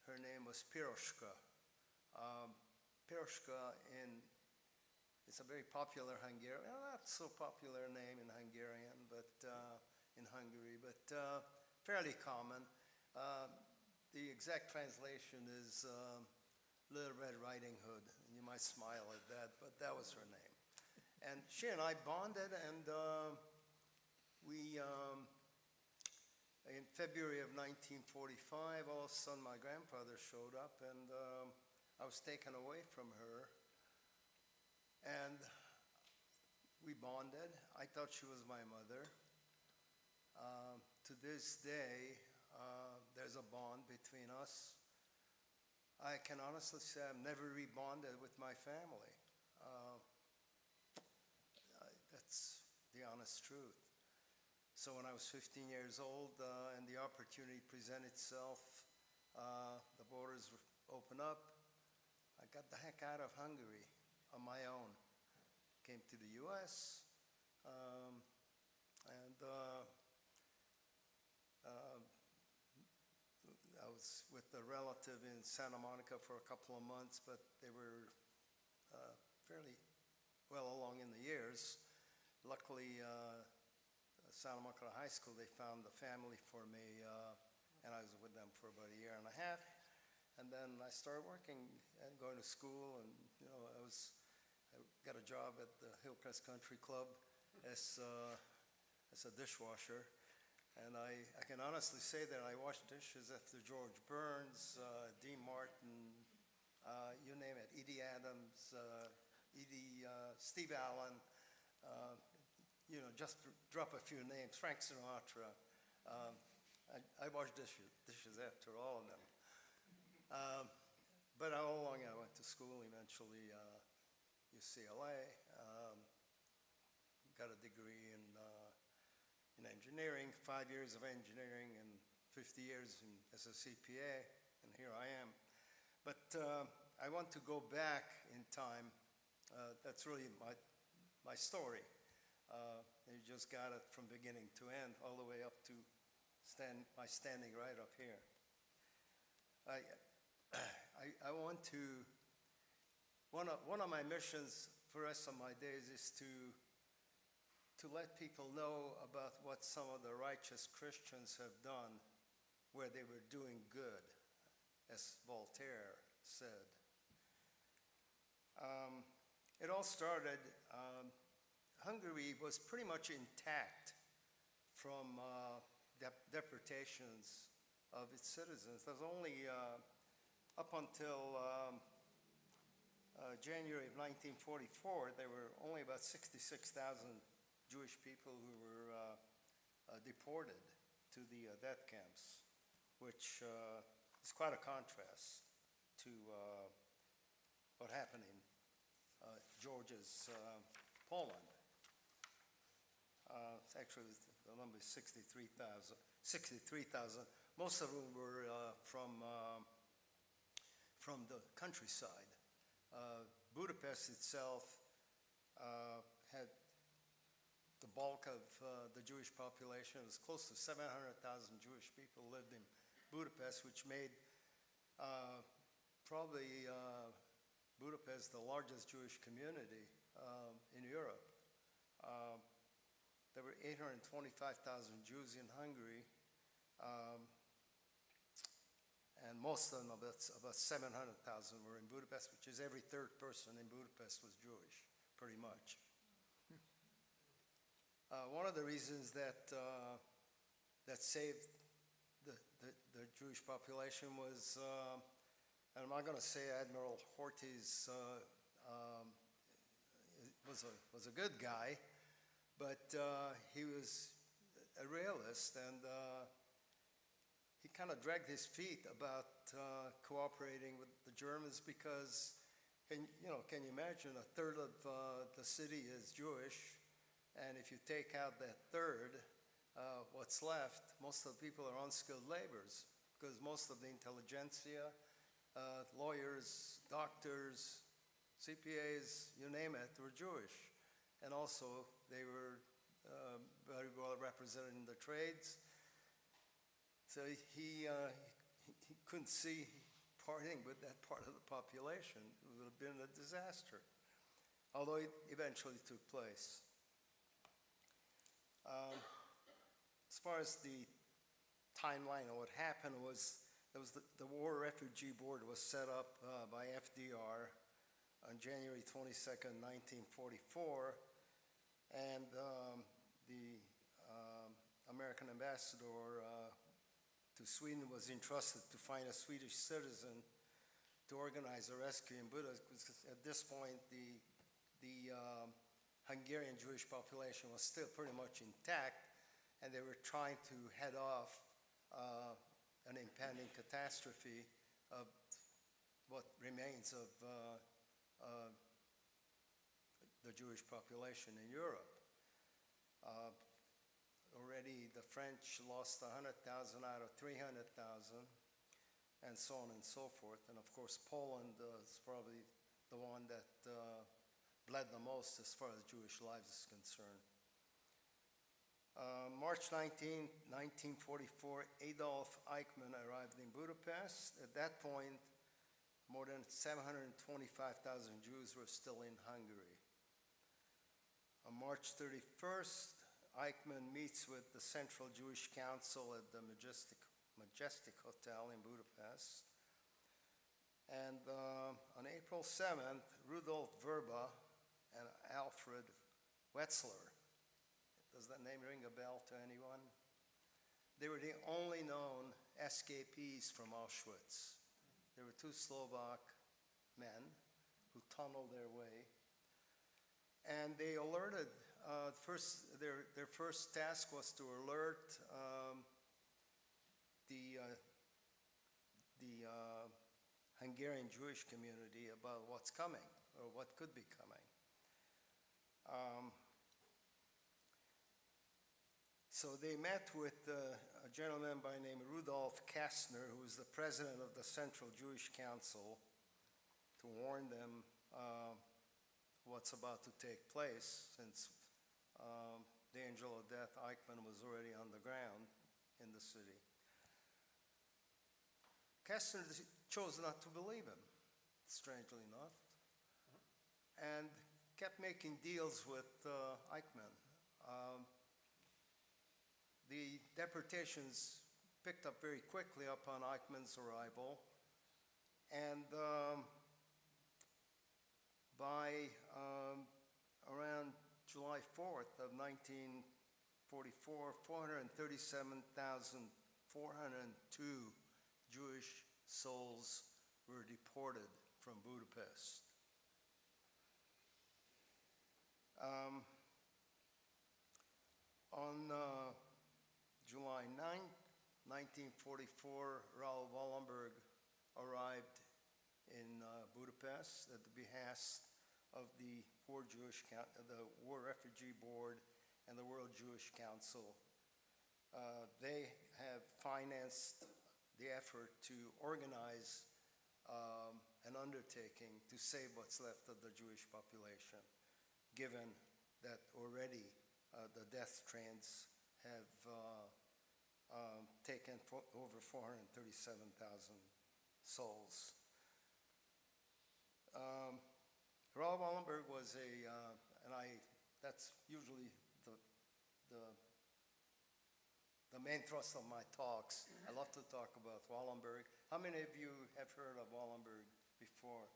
Her name was Piroshka. Piroshka it's a very popular Hungarian, not so popular name in Hungarian, but in Hungary, but fairly common. The exact translation is Little Red Riding Hood. You might smile at that, but that was her name. And she and I bonded, and we, in February of 1945, all of a sudden my grandfather showed up, and I was taken away from her. And we bonded. I thought she was my mother. To this day, there's a bond between us. I can honestly say I've never rebonded with my family. That's the honest truth. So when I was 15 years old and the opportunity presented itself, the borders opened up, I got the heck out of Hungary on my own. Came to the US, and I was with a relative in Santa Monica for a couple of months, but they were fairly well along in the years. Luckily, Santa Monica High School, they found a family for me, and I was with them for about a year and a half. And then I started working and going to school, and I got a job at the Hillcrest Country Club as a dishwasher. And I can honestly say that I washed dishes after George Burns, Dean Martin, you name it, Edie Adams, Steve Allen, just to drop a few names, Frank Sinatra. I washed dishes after all of them. But all along I went to school, eventually UCLA, got a degree in engineering, 5 years of engineering and 50 years as a CPA, and here I am. But I want to go back in time. That's really my story. You just got it from beginning to end, all the way up to my standing right up here. I want to, one of my missions for the rest of my days is to let people know about what some of the righteous Christians have done where they were doing good, as Voltaire said. It all started, Hungary was pretty much intact from deportations of its citizens. There's only, up until January of 1944, there were only about 66,000 Jewish people who were deported to the death camps, which is quite a contrast to what happened in George's Poland. Actually, the number is 63,000. Most of them were from the countryside. Budapest itself had the bulk of the Jewish population. It was close to 700,000 Jewish people lived in Budapest, which made probably Budapest the largest Jewish community in Europe. There were 825,000 Jews in Hungary, and most of them, about 700,000, were in Budapest, which is every third person in Budapest was Jewish, pretty much. One of the reasons that saved the Jewish population was, and I'm not going to say Admiral Horthy's was a good guy, but he was a realist, and he kind of dragged his feet about cooperating with the Germans because, can you imagine, a third of the city is Jewish, and if you take out that third, what's left, most of the people are unskilled laborers, because most of the intelligentsia, lawyers, doctors, CPAs, you name it, were Jewish. And also, they were very well represented in the trades. So he couldn't see parting with that part of the population. It would have been a disaster, although it eventually took place. As far as the timeline of what happened was, there was the War Refugee Board was set up by FDR on January 22nd, 1944, and the American ambassador to Sweden was entrusted to find a Swedish citizen to organize a rescue in Budapest, because at this point the Hungarian Jewish population was still pretty much intact, and they were trying to head off an impending catastrophe of what remains of the Jewish population in Europe. Already the French lost 100,000 out of 300,000, and so on and so forth. And of course, Poland is probably the one that bled the most as far as Jewish lives is concerned. March 19, 1944, Adolf Eichmann arrived in Budapest. At that point, more than 725,000 Jews were still in Hungary. On March 31st, Eichmann meets with the Central Jewish Council at the Majestic Hotel in Budapest. And on April 7th, Rudolf Verba and Alfred Wetzler, does that name ring a bell to anyone? They were the only known escapees from Auschwitz. There were two Slovak men who tunneled their way. And they alerted, their first task was to alert the Hungarian Jewish community about what's coming, or what could be coming. So they met with a gentleman by the name of Rudolf Kastner, who was the president of the Central Jewish Council, to warn them what's about to take place, since the angel of death, Eichmann, was already on the ground in the city. Kastner chose not to believe him, strangely enough, and kept making deals with Eichmann. The deportations picked up very quickly upon Eichmann's arrival, and by around July 4th of 1944, 437,402 Jewish souls were deported from Budapest. On July 9th, 1944, Raoul Wallenberg arrived in Budapest at the behest of the War Refugee Board and the World Jewish Council. They have financed the effort to organize an undertaking to save what's left of the Jewish population, given that already the death trains have taken over 437,000 souls. Raoul Wallenberg was that's usually the main thrust of my talks. I love to talk about Wallenberg. How many of you have heard of Wallenberg before?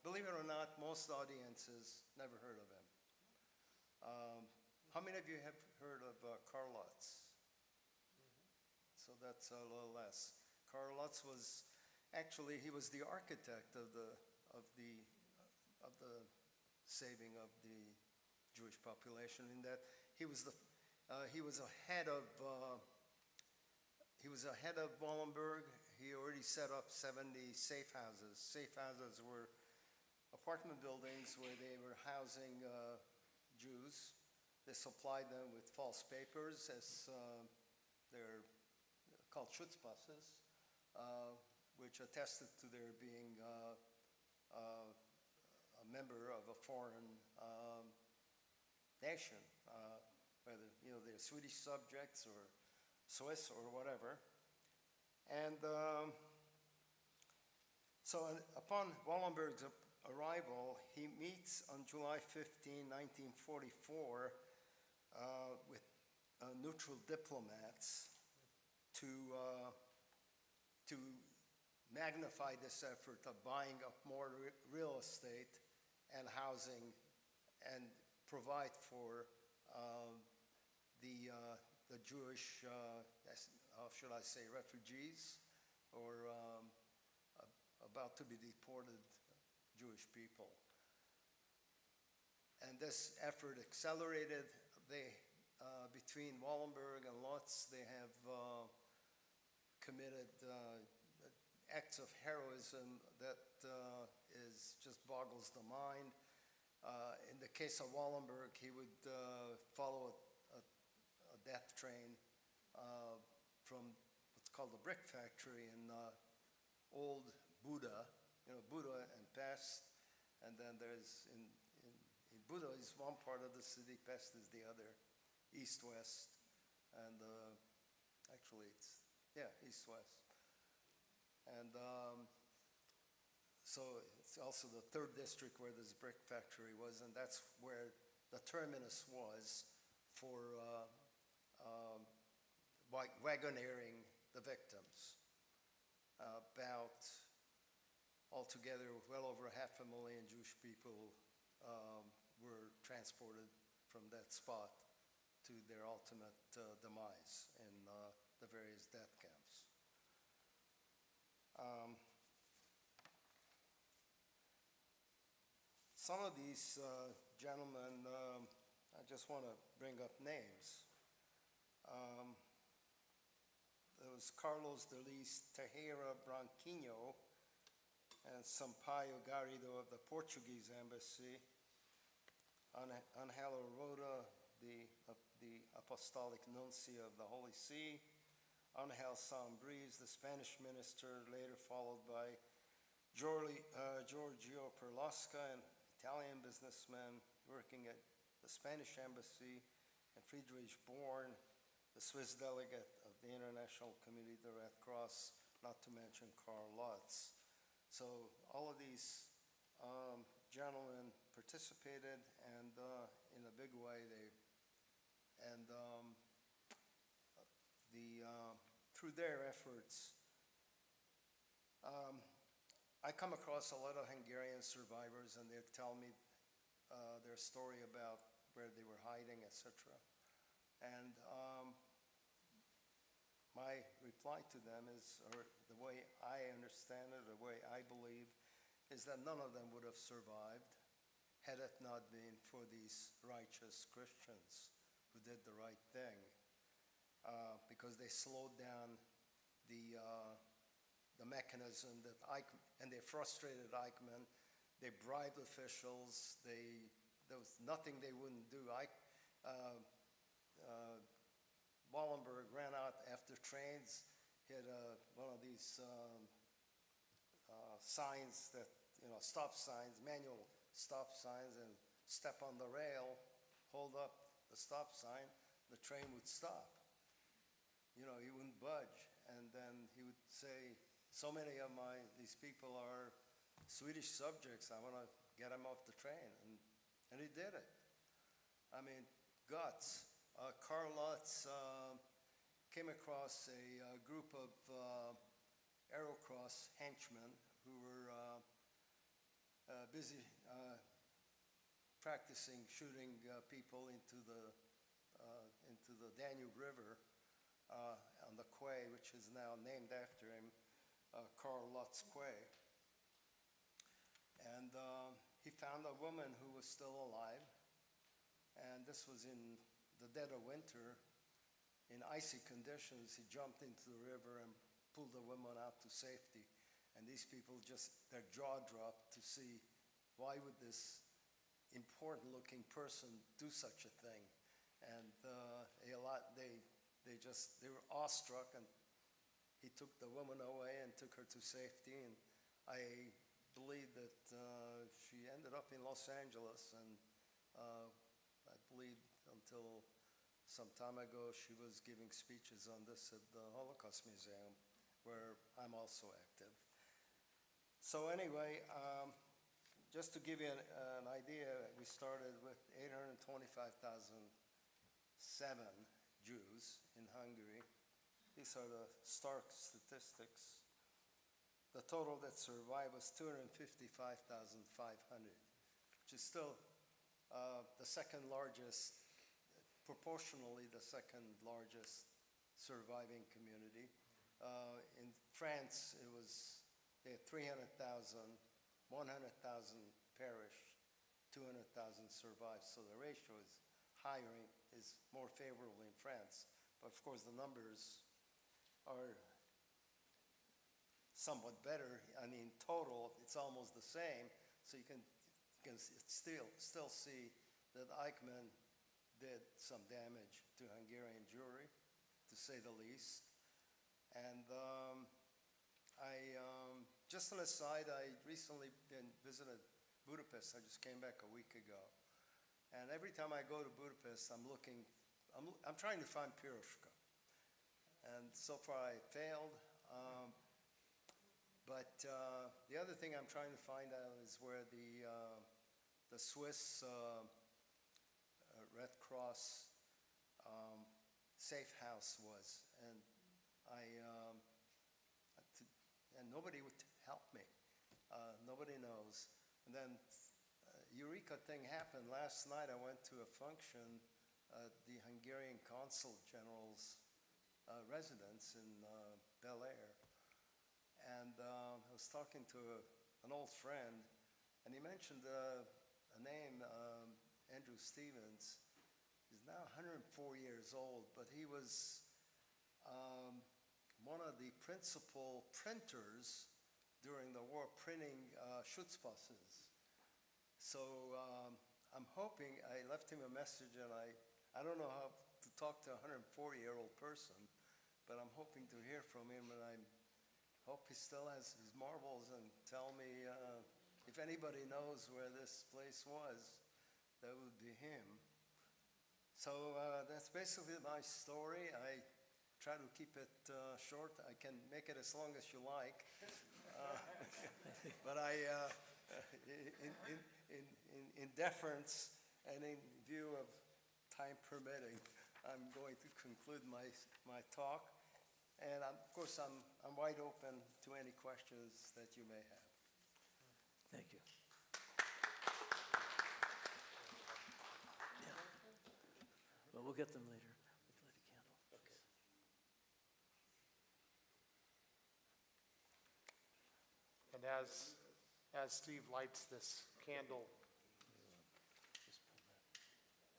Believe it or not, most audiences never heard of him. How many of you have heard of Karl Lutz? So that's a little less. Karl Lutz was actually, he was the architect of the saving of the Jewish population, in that he was ahead of Wallenberg. He already set up 70 safe houses. Safe houses were apartment buildings where they were housing Jews. They supplied them with false papers, as they're called Schutzpasses, which attested to their being a member of a foreign nation, whether they're Swedish subjects or Swiss or whatever. And so upon Wallenberg's arrival, he meets on July 15, 1944, with neutral diplomats to magnify this effort of buying up more real estate and housing, and provide for the Jewish, how should I say, refugees, or about to be deported Jewish people. And this effort accelerated. Between Wallenberg and Lutz, they have committed acts of heroism that just boggles the mind. In the case of Wallenberg, he would follow a death train from what's called the brick factory in old Buda, Buda and Pest, and then there's in Buda is one part of the city, Pest is the other, east-west, and actually it's, east-west. And so it's also the third district where this brick factory was, and that's where the terminus was for wagoneering the victims. About altogether, well over 500,000 Jewish people were transported from that spot to their ultimate demise in the various death camps. Some of these gentlemen, I just want to bring up names. There was Carlos de Lis Tejera Branquinho and Sampaio Garrido of the Portuguese embassy, Angelo Roda, the apostolic nuncio of the Holy See, Angel Sambriz, the Spanish minister, later followed by Giorgio Perlasca, an Italian businessman working at the Spanish embassy, and Friedrich Born, the Swiss delegate of the International Committee of the Red Cross, not to mention Karl Lutz. So all of these gentlemen participated, and in a big way, through their efforts, I come across a lot of Hungarian survivors, and they tell me their story about where they were hiding, etc. And my reply to them is, or the way I understand it, the way I believe, is that none of them would have survived had it not been for these righteous Christians who did the right thing, because they slowed down the mechanism that and they frustrated Eichmann. They bribed officials. There was nothing they wouldn't do. Wallenberg ran out after trains. He had one of these signs that, stop signs, manual stop signs, and step on the rail, hold up the stop sign, the train would stop. He wouldn't budge. And then he would say, so many of these people are Swedish subjects, I want to get them off the train. And he did it. I mean, guts. Karl Lutz came across a group of Aerocross henchmen who were busy practicing shooting people into the Danube River on the quay, which is now named after him, Karl Lutz Quay. And he found a woman who was still alive, and this was in the dead of winter. In icy conditions, he jumped into the river and pulled the woman out to safety. And these people their jaw dropped to see, why would this important-looking person do such a thing? And they were awestruck, and he took the woman away and took her to safety. And I believe that she ended up in Los Angeles, and I believe until some time ago she was giving speeches on this at the Holocaust Museum, where I'm also active. So anyway, just to give you an idea, we started with 825,007 Jews in Hungary. These are the stark statistics. The total that survived was 255,500, which is still the second largest, proportionally the second largest surviving community. In France, they had 300,000, 100,000 perished, 200,000 survived. So the ratio is more favorable in France. But of course, the numbers are somewhat better. I mean, total, it's almost the same. So you can still see that Eichmann did some damage to Hungarian Jewry, to say the least. And just an aside, I recently visited Budapest. I just came back a week ago. And every time I go to Budapest, I'm trying to find Piroshka. And so far I failed. But the other thing I'm trying to find out is where the Swiss Red Cross safe house was. And nobody would help me. nobody knows. And then Eureka thing happened. Last night I went to a function at the Hungarian Consul General's residence in Bel Air. And I was talking to an old friend, and he mentioned a name, Andrew Stevens. He's now 104 years old, but he was one of the principal printers during the war, printing Schutzbuses. So I'm hoping, I left him a message, and I don't know how to talk to a 104-year-old person, but I'm hoping to hear from him, and I hope he still has his marbles, and tell me if anybody knows where this place was, that would be him. So that's basically my story. I try to keep it short. I can make it as long as you like. But in deference and in view of time permitting, I'm going to conclude my talk. And of course, I'm wide open to any questions that you may have. Thank you. Yeah. Well, we'll get them later. Would you light a candle? Okay. And as Steve lights this candle,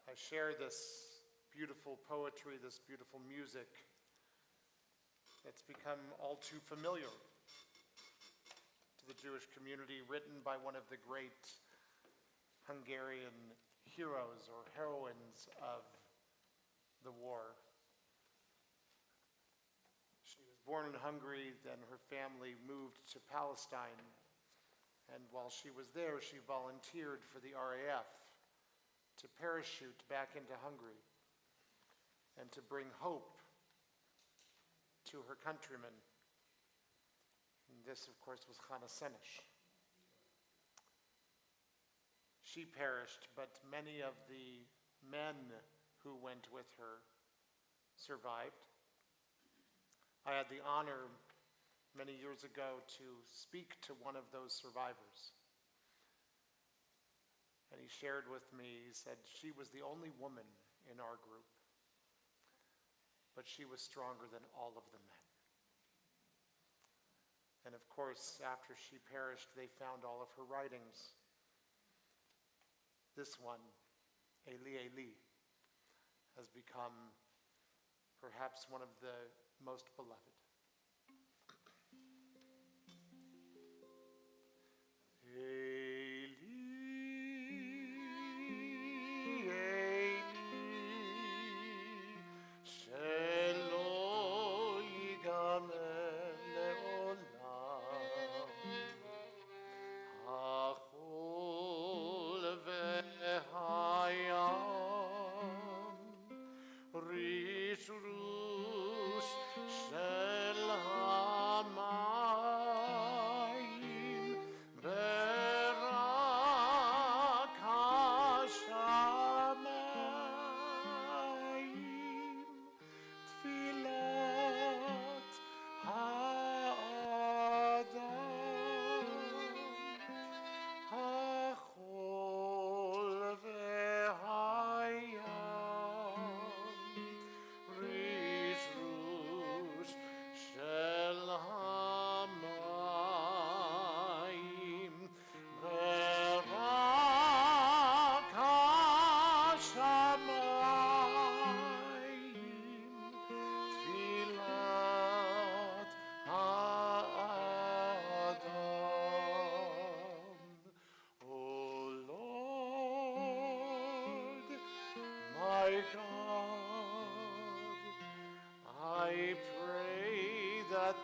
I share this beautiful poetry, this beautiful music that's become all too familiar to the Jewish community, written by one of the great Hungarian heroes or heroines of the war. She was born in Hungary, then her family moved to Palestine, and while she was there, she volunteered for the RAF to parachute back into Hungary and to bring hope to her countrymen. And this, of course, was Hannah Senesh. She perished, but many of the men who went with her survived. I had the honor many years ago to speak to one of those survivors. And he shared with me, he said, she was the only woman in our group, but she was stronger than all of the men. And of course, after she perished, they found all of her writings. This one, Eli Eli, has become perhaps one of the most beloved.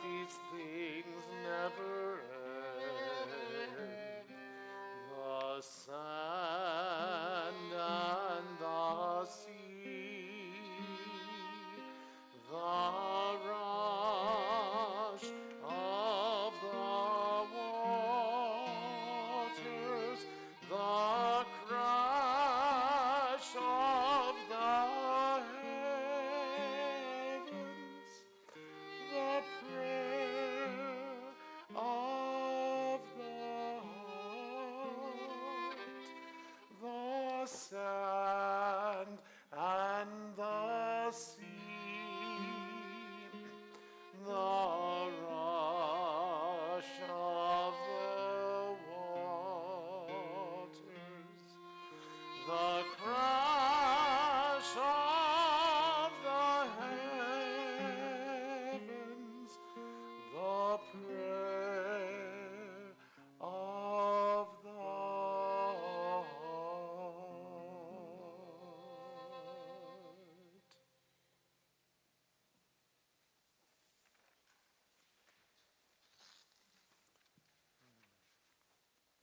These things never end. The sand and the sea, the rush of the waters, the crash of the heavens, the prayer of the sand and the sea, the rush of the waters, the crash of the heavens, the prayer of the heart.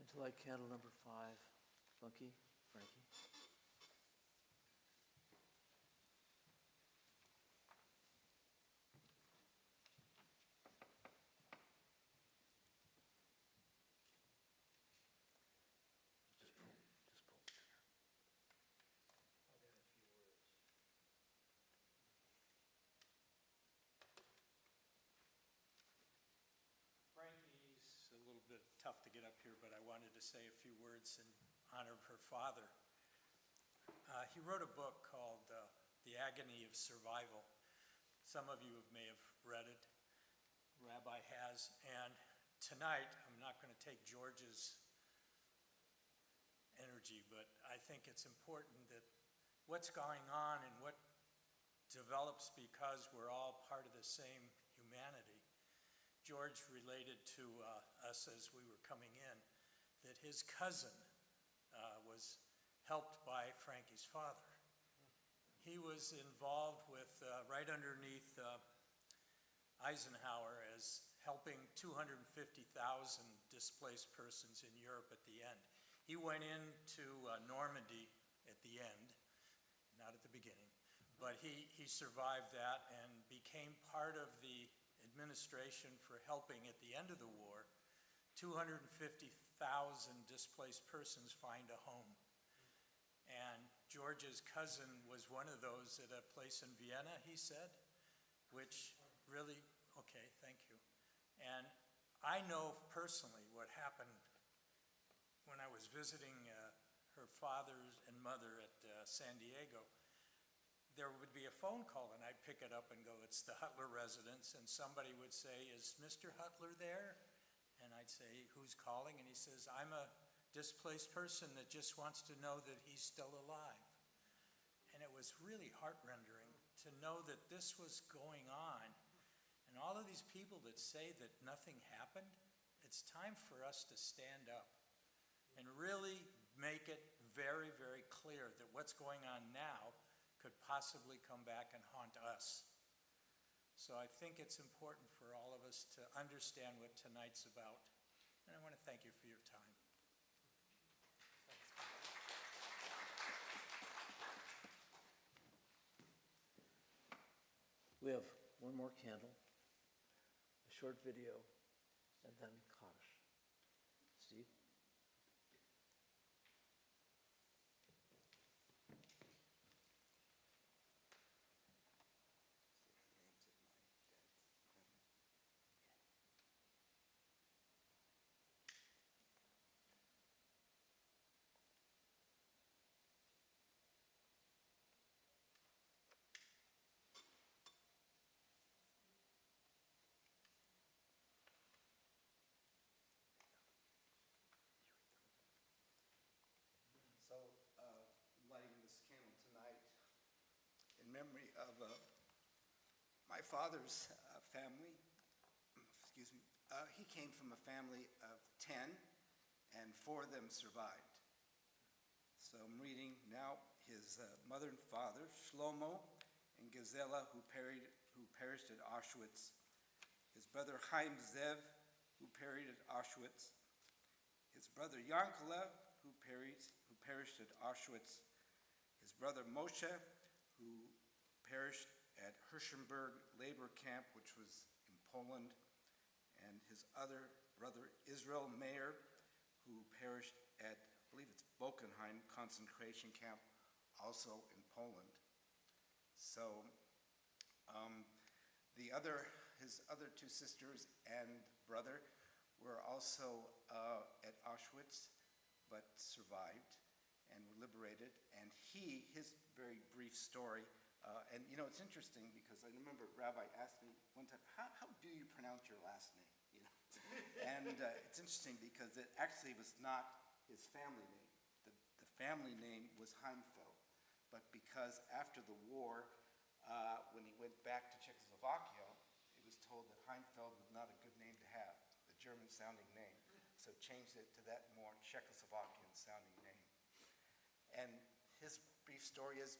Into light candle number 5, Bunky, Frankie. Just pull the trigger. Frankie's a little bit tough to get up here, but I wanted to say a few words in honor of her father. He wrote a book called The Agony of Survival. Some of you may have read it. Rabbi has. And tonight, I'm not going to take George's energy, but I think it's important that what's going on and what develops because we're all part of the same humanity. George related to us as we were coming in that his cousin was helped by Frankie's father. He was involved with, right underneath Eisenhower, as helping 250,000 displaced persons in Europe at the end. He went into Normandy at the end, not at the beginning, but he survived that and became part of the administration for helping at the end of the war 250,000 displaced persons find a home. And George's cousin was one of those at a place in Vienna, he said, which really, okay, thank you. And I know personally what happened when I was visiting her father and mother at San Diego. There would be a phone call and I'd pick it up and go, it's the Hutler residence, and somebody would say, is Mr. Hutler there? And I'd say, who's calling? And he says, I'm a displaced person that just wants to know that he's still alive. And it was really heart-rendering to know that this was going on. And all of these people that say that nothing happened, it's time for us to stand up and really make it very, very clear that what's going on now could possibly come back and haunt us. So I think it's important for all of us to understand what tonight's about. And I want to thank you for your time. We have one more candle, a short video, and then Kaddish. Steve? So, lighting this candle tonight in memory of my father's family. Excuse me. He came from a family of 10, and 4 of them survived. So I'm reading now his mother and father, Shlomo and Gazela, who perished at Auschwitz. His brother Chaim Zev, who perished at Auschwitz. His brother Yankala, who perished at Auschwitz. His brother Moshe, who perished at Hirschenberg labor camp, which was in Poland. And his other brother Israel Meir, who perished at, I believe it's Bockenheim concentration camp, also in Poland. So his other 2 sisters and brother were also at Auschwitz, but survived. and were liberated. And his very brief story, and you know, it's interesting because I remember Rabbi asked me one time, how do you pronounce your last name? You know, and it's interesting because it actually was not his family name. The family name was Heimfeld, but because after the war, when he went back to Czechoslovakia, it was told that Heimfeld was not a good name to have, the German-sounding name, so changed it to that more Czechoslovakian-sounding name. And his brief story is,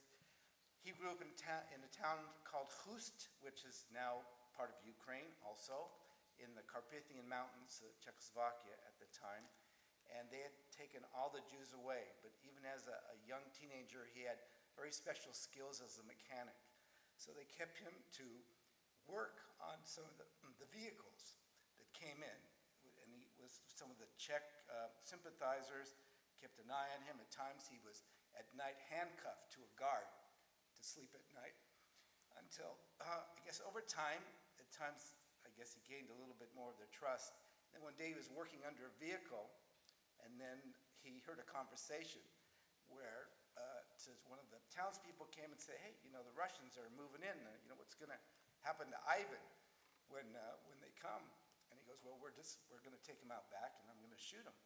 he grew up in a town called Hust, which is now part of Ukraine also, in the Carpathian Mountains, Czechoslovakia at the time. And they had taken all the Jews away, but even as a young teenager, he had very special skills as a mechanic. So they kept him to work on some of the vehicles that came in. And he was some of the Czech sympathizers, kept an eye on him. At times he was at night handcuffed to a guard to sleep at night until, I guess over time, at times, I guess he gained a little bit more of their trust. Then one day he was working under a vehicle, and then he heard a conversation where one of the townspeople came and said, hey, you know, the Russians are moving in. You know, what's going to happen to Ivan when they come? And he goes, well, we're going to take him out back, and I'm going to shoot him.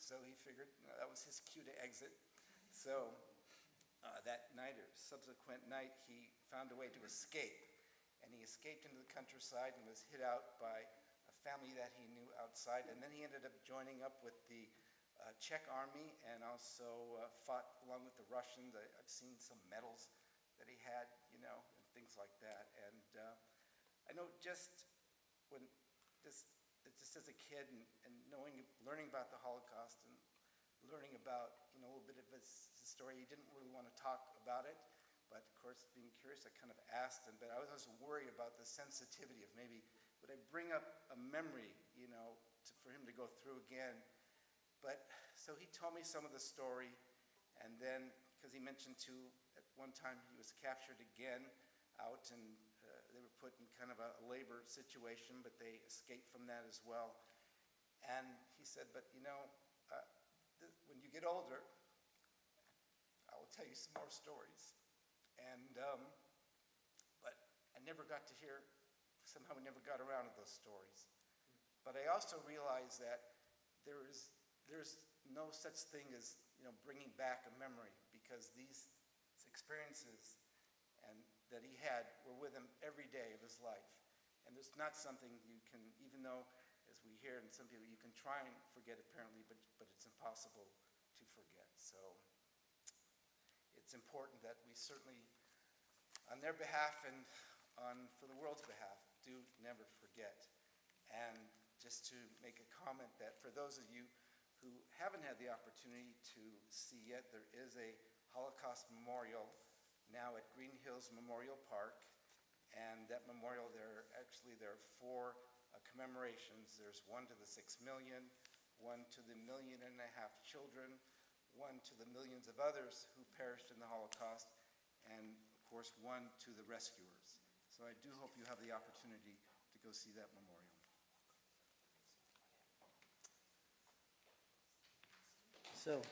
So he figured that was his cue to exit. So that night or subsequent night, he found a way to escape. And he escaped into the countryside and was hid out by a family that he knew outside. And then he ended up joining up with the Czech army and also fought along with the Russians. I've seen some medals that he had, you know, and things like that. And I know just as a kid and learning about the Holocaust and learning about, you know, a little bit of his story, he didn't really want to talk about it. But of course, being curious, I kind of asked him. But I was always worried about the sensitivity of maybe, would I bring up a memory, you know, for him to go through again? But so he told me some of the story, and then, because he mentioned too, at one time he was captured again out, and they were put in kind of a labor situation, but they escaped from that as well. And he said, but you know, when you get older, I will tell you some more stories. And, but I never got to hear, somehow we never got around to those stories. But I also realized that there's no such thing as, you know, bringing back a memory, because these experiences that he had were with him every day of his life. And there's not something you can, even though, as we hear in some people, you can try and forget apparently, but it's impossible to forget. So it's important that we certainly, on their behalf and for the world's behalf, do never forget. And just to make a comment that for those of you who haven't had the opportunity to see yet, there is a Holocaust memorial now at Green Hills Memorial Park. And that memorial, there are 4 commemorations. There's one to the 6 million, one to the 1.5 million children, one to the millions of others who perished in the Holocaust, and of course one to the rescuers. So I do hope you have the opportunity to go see that memorial. So,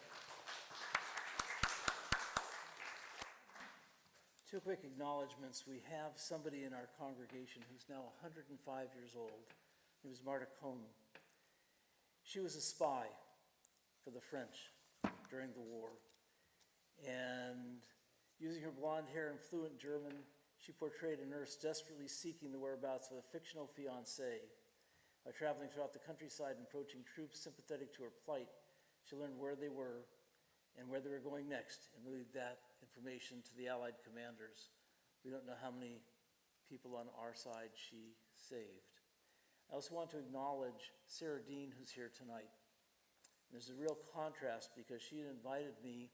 2 quick acknowledgments. We have somebody in our congregation who's now 105 years old. It was Marta Cohn. She was a spy for the French during the war. And using her blonde hair and fluent German, she portrayed a nurse desperately seeking the whereabouts of a fictional fiancé. By traveling throughout the countryside and approaching troops sympathetic to her plight, she learned where they were and where they were going next, and relayed that information to the Allied commanders. We don't know how many people on our side she saved. I also want to acknowledge Sarah Dean, who's here tonight. There's a real contrast because she had invited me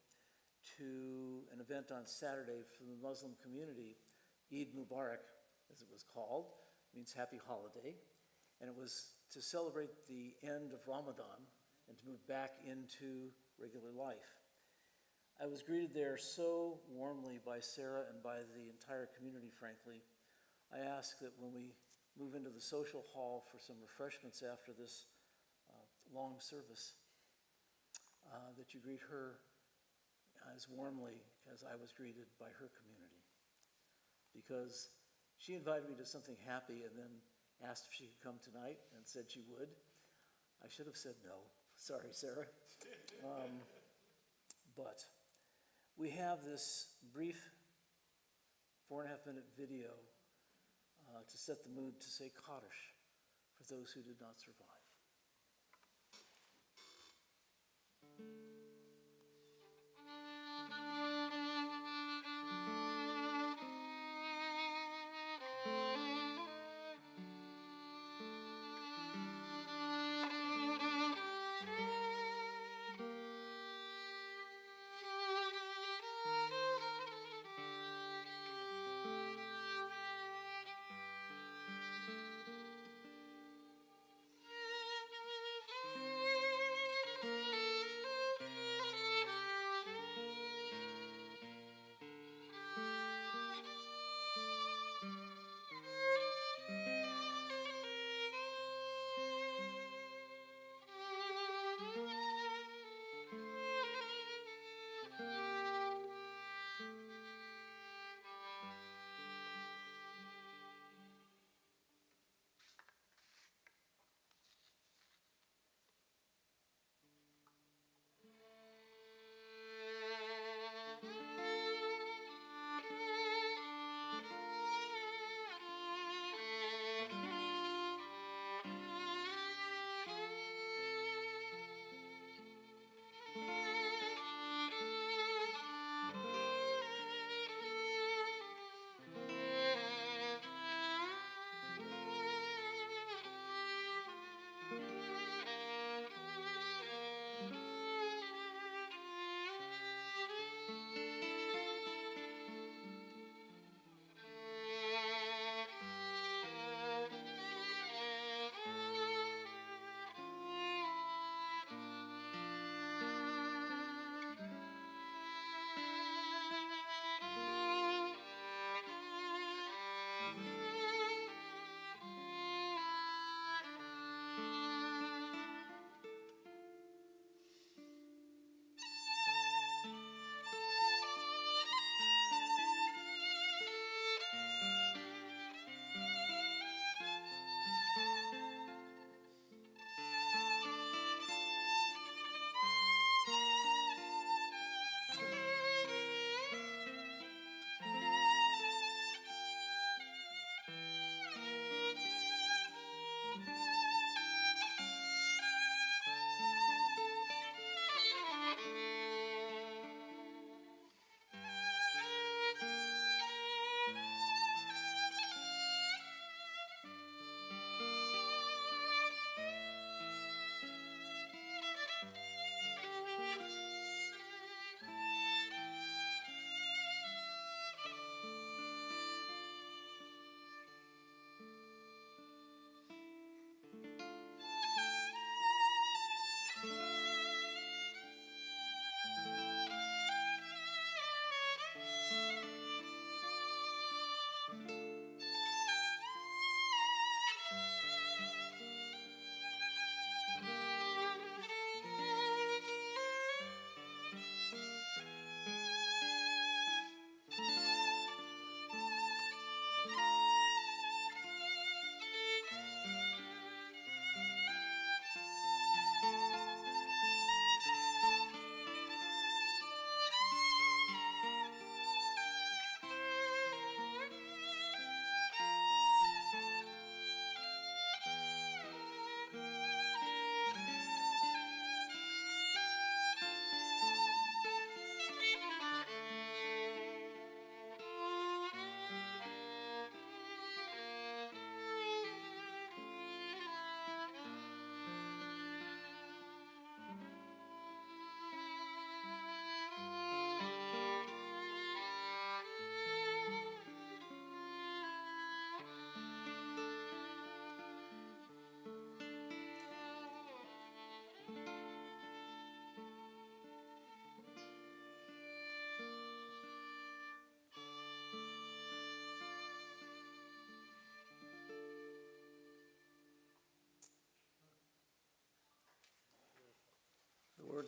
to an event on Saturday from the Muslim community, Eid Mubarak, as it was called, means happy holiday. And it was to celebrate the end of Ramadan and to move back into regular life. I was greeted there so warmly by Sarah and by the entire community, frankly. I ask that when we move into the social hall for some refreshments after this long service, that you greet her as warmly as I was greeted by her community. Because she invited me to something happy and then asked if she could come tonight and said she would. I should have said no. Sorry, Sarah. But we have this brief 4.5-minute video to set the mood to say Kaddish for those who did not survive.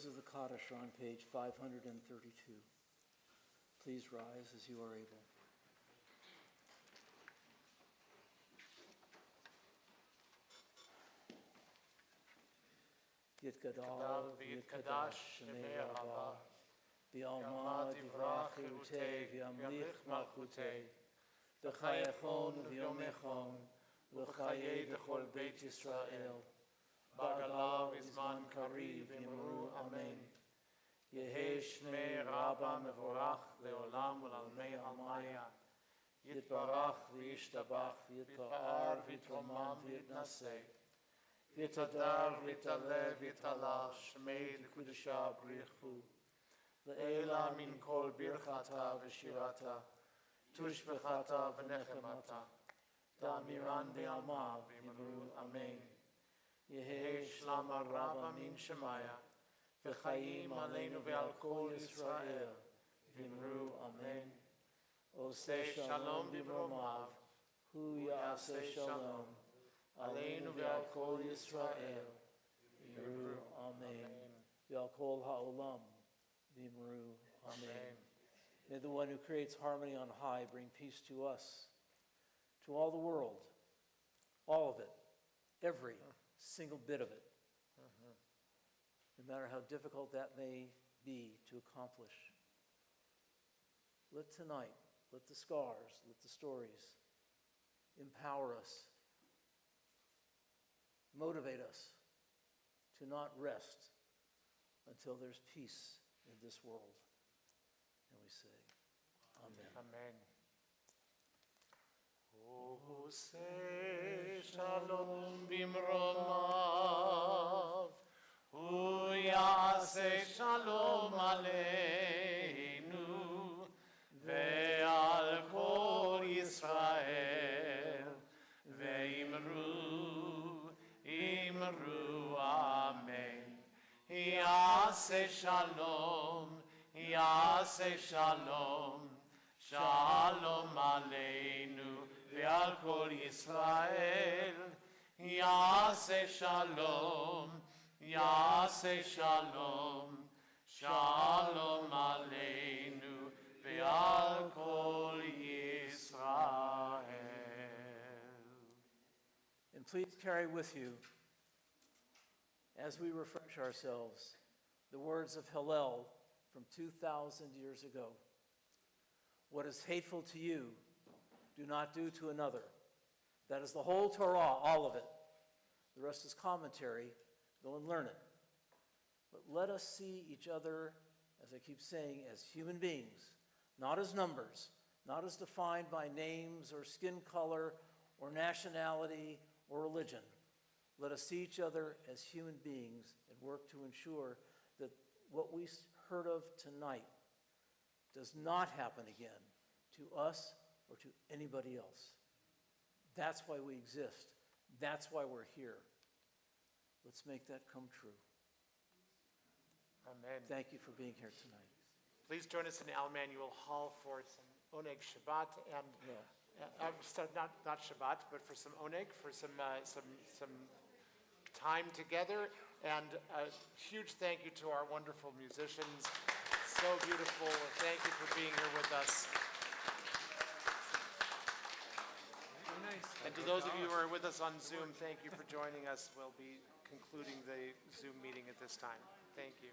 words of the Kaddish are on page 532. Please rise as you are able. Yitgadal v'yitkadash shemei Rabbah, v'yalma divrach chirutei v'yamlich malchutei, v'chayechon v'yomechon, v'chayei d'chol Beit Yisrael, ba'galav izman kariv v'yimru amen. Yehei shmei Rabbah mevorach le'olam u'lalmei almaya, yitbarach v'yishtabach v'yitpa'ar v'yitromam v'yitnaseh, V'yitadar v'yitalev v'yitalach shmei l'kudesha brichu, le'ela min kol birchata v'shirata, tushbechata v'nechemata, da'amiran be'alma v'yimru amen. Yehei shlama Rabbah min shemaya, v'chayim aleinu ve'al kol Yisrael, v'yimru amen. Oseh shalom b'bromav, hu ya'aseh shalom, Aleinu ve'al kol Yisrael, v'yimru amen. Ve'al kol ha'olam, v'yimru amen. May the one who creates harmony on high bring peace to us, to all the world, all of it, every single bit of it, no matter how difficult that may be to accomplish. Let tonight, let the scars, let the stories empower us, motivate us to not rest until there's peace in this world. And we say, Amen. Amen. Oseh shalom bimromav, hu ya'aseh shalom aleinu, ve'al kol Yisrael, ve'imru, imru, amen. Ya'aseh shalom, ya'aseh shalom, shalom aleinu, ve'al kol Yisrael. Ya'aseh shalom, ya'aseh shalom, shalom aleinu, ve'al kol Yisrael. And please carry with you, as we refresh ourselves, the words of Hillel from 2,000 years ago. What is hateful to you, do not do to another. That is the whole Torah, all of it. The rest is commentary. Go and learn it. But let us see each other, as I keep saying, as human beings, not as numbers, not as defined by names or skin color or nationality or religion. Let us see each other as human beings and work to ensure that what we heard of tonight does not happen again to us or to anybody else. That's why we exist. That's why we're here. Let's make that come true. Amen. Thank you for being here tonight. Please join us in Al Manuel Hall for some Oneg Shabbat and not Shabbat, but for some Oneg, for some time together. And a huge thank you to our wonderful musicians. So beautiful. Thank you for being here with us. Very nice. And to those of you who are with us on Zoom, thank you for joining us. We'll be concluding the Zoom meeting at this time. Thank you.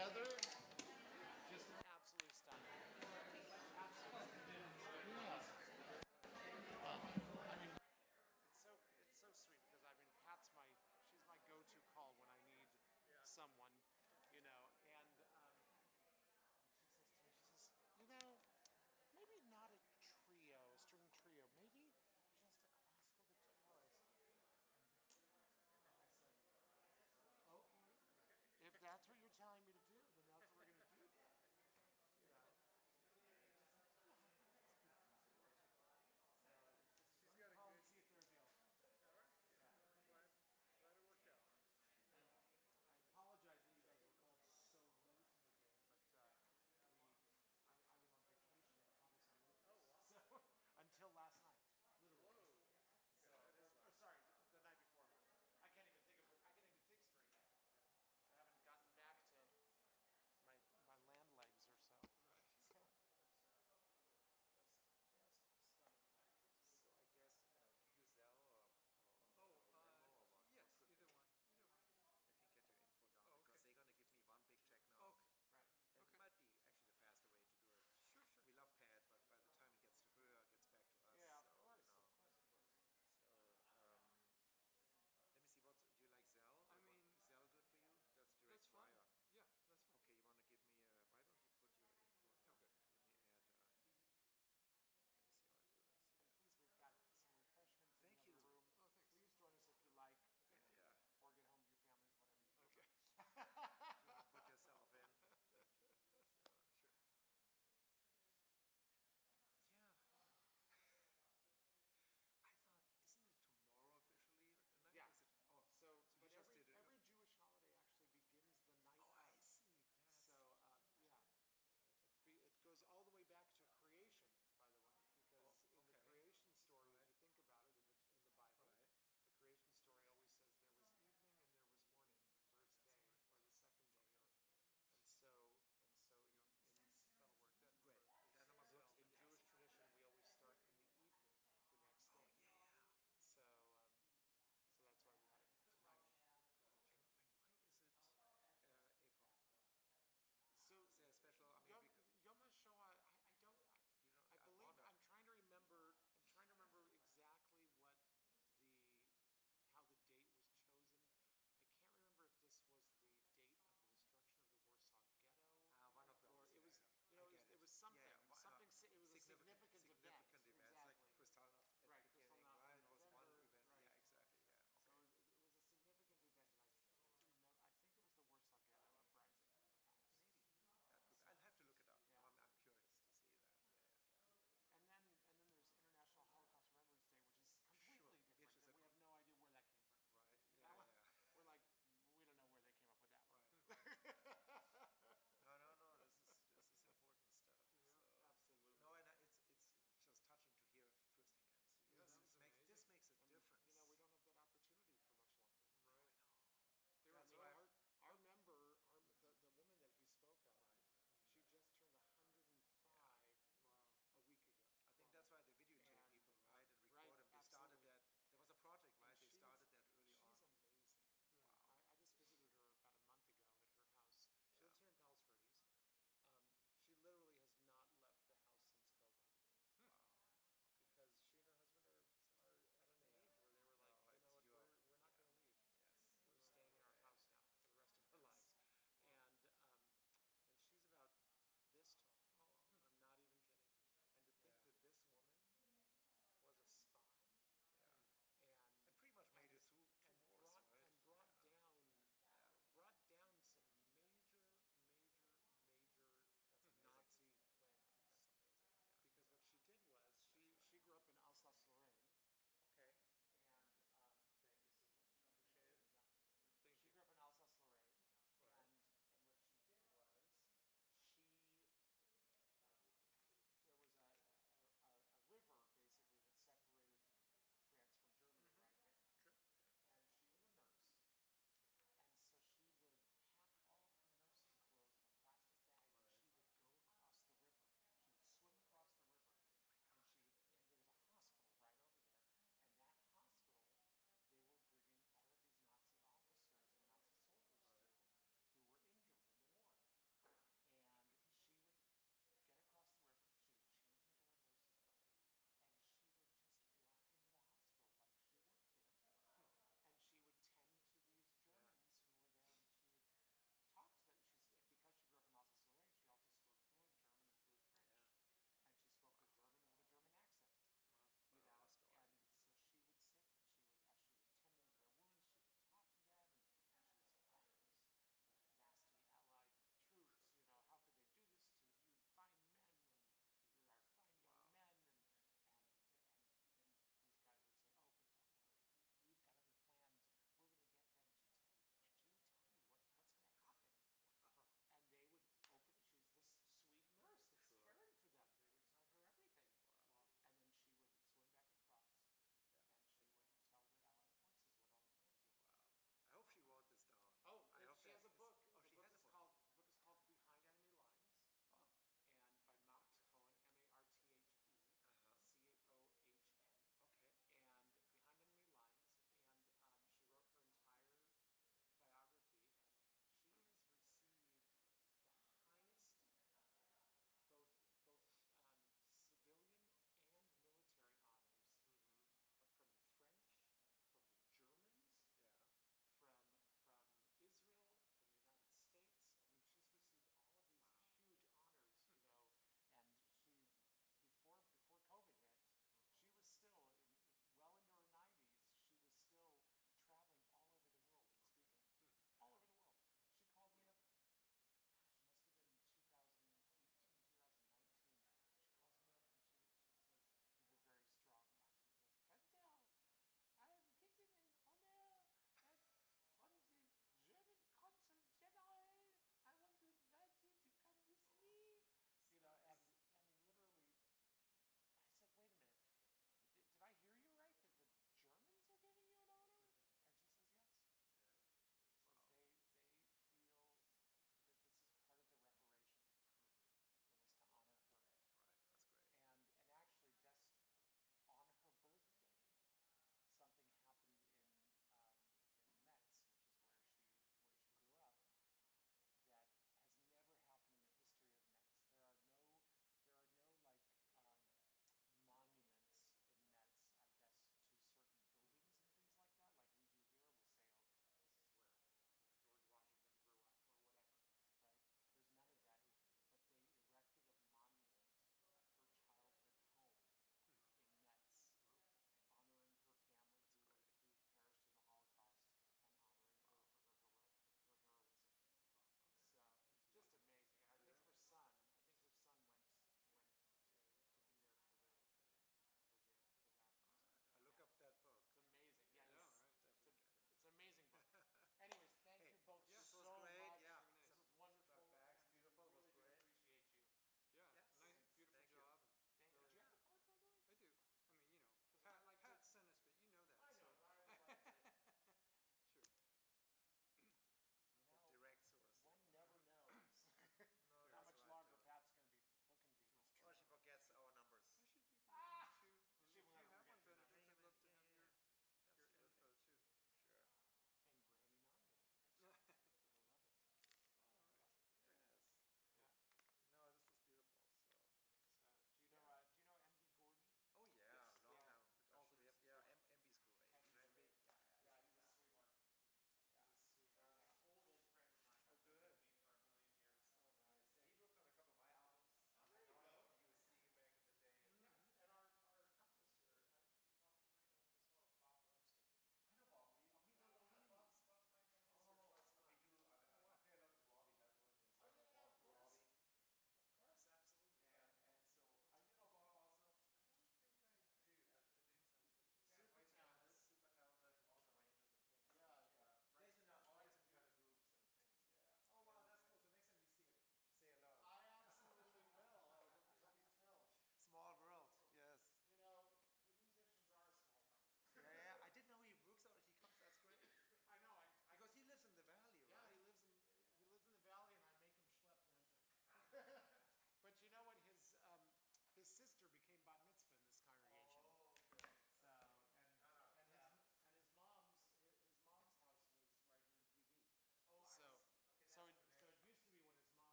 together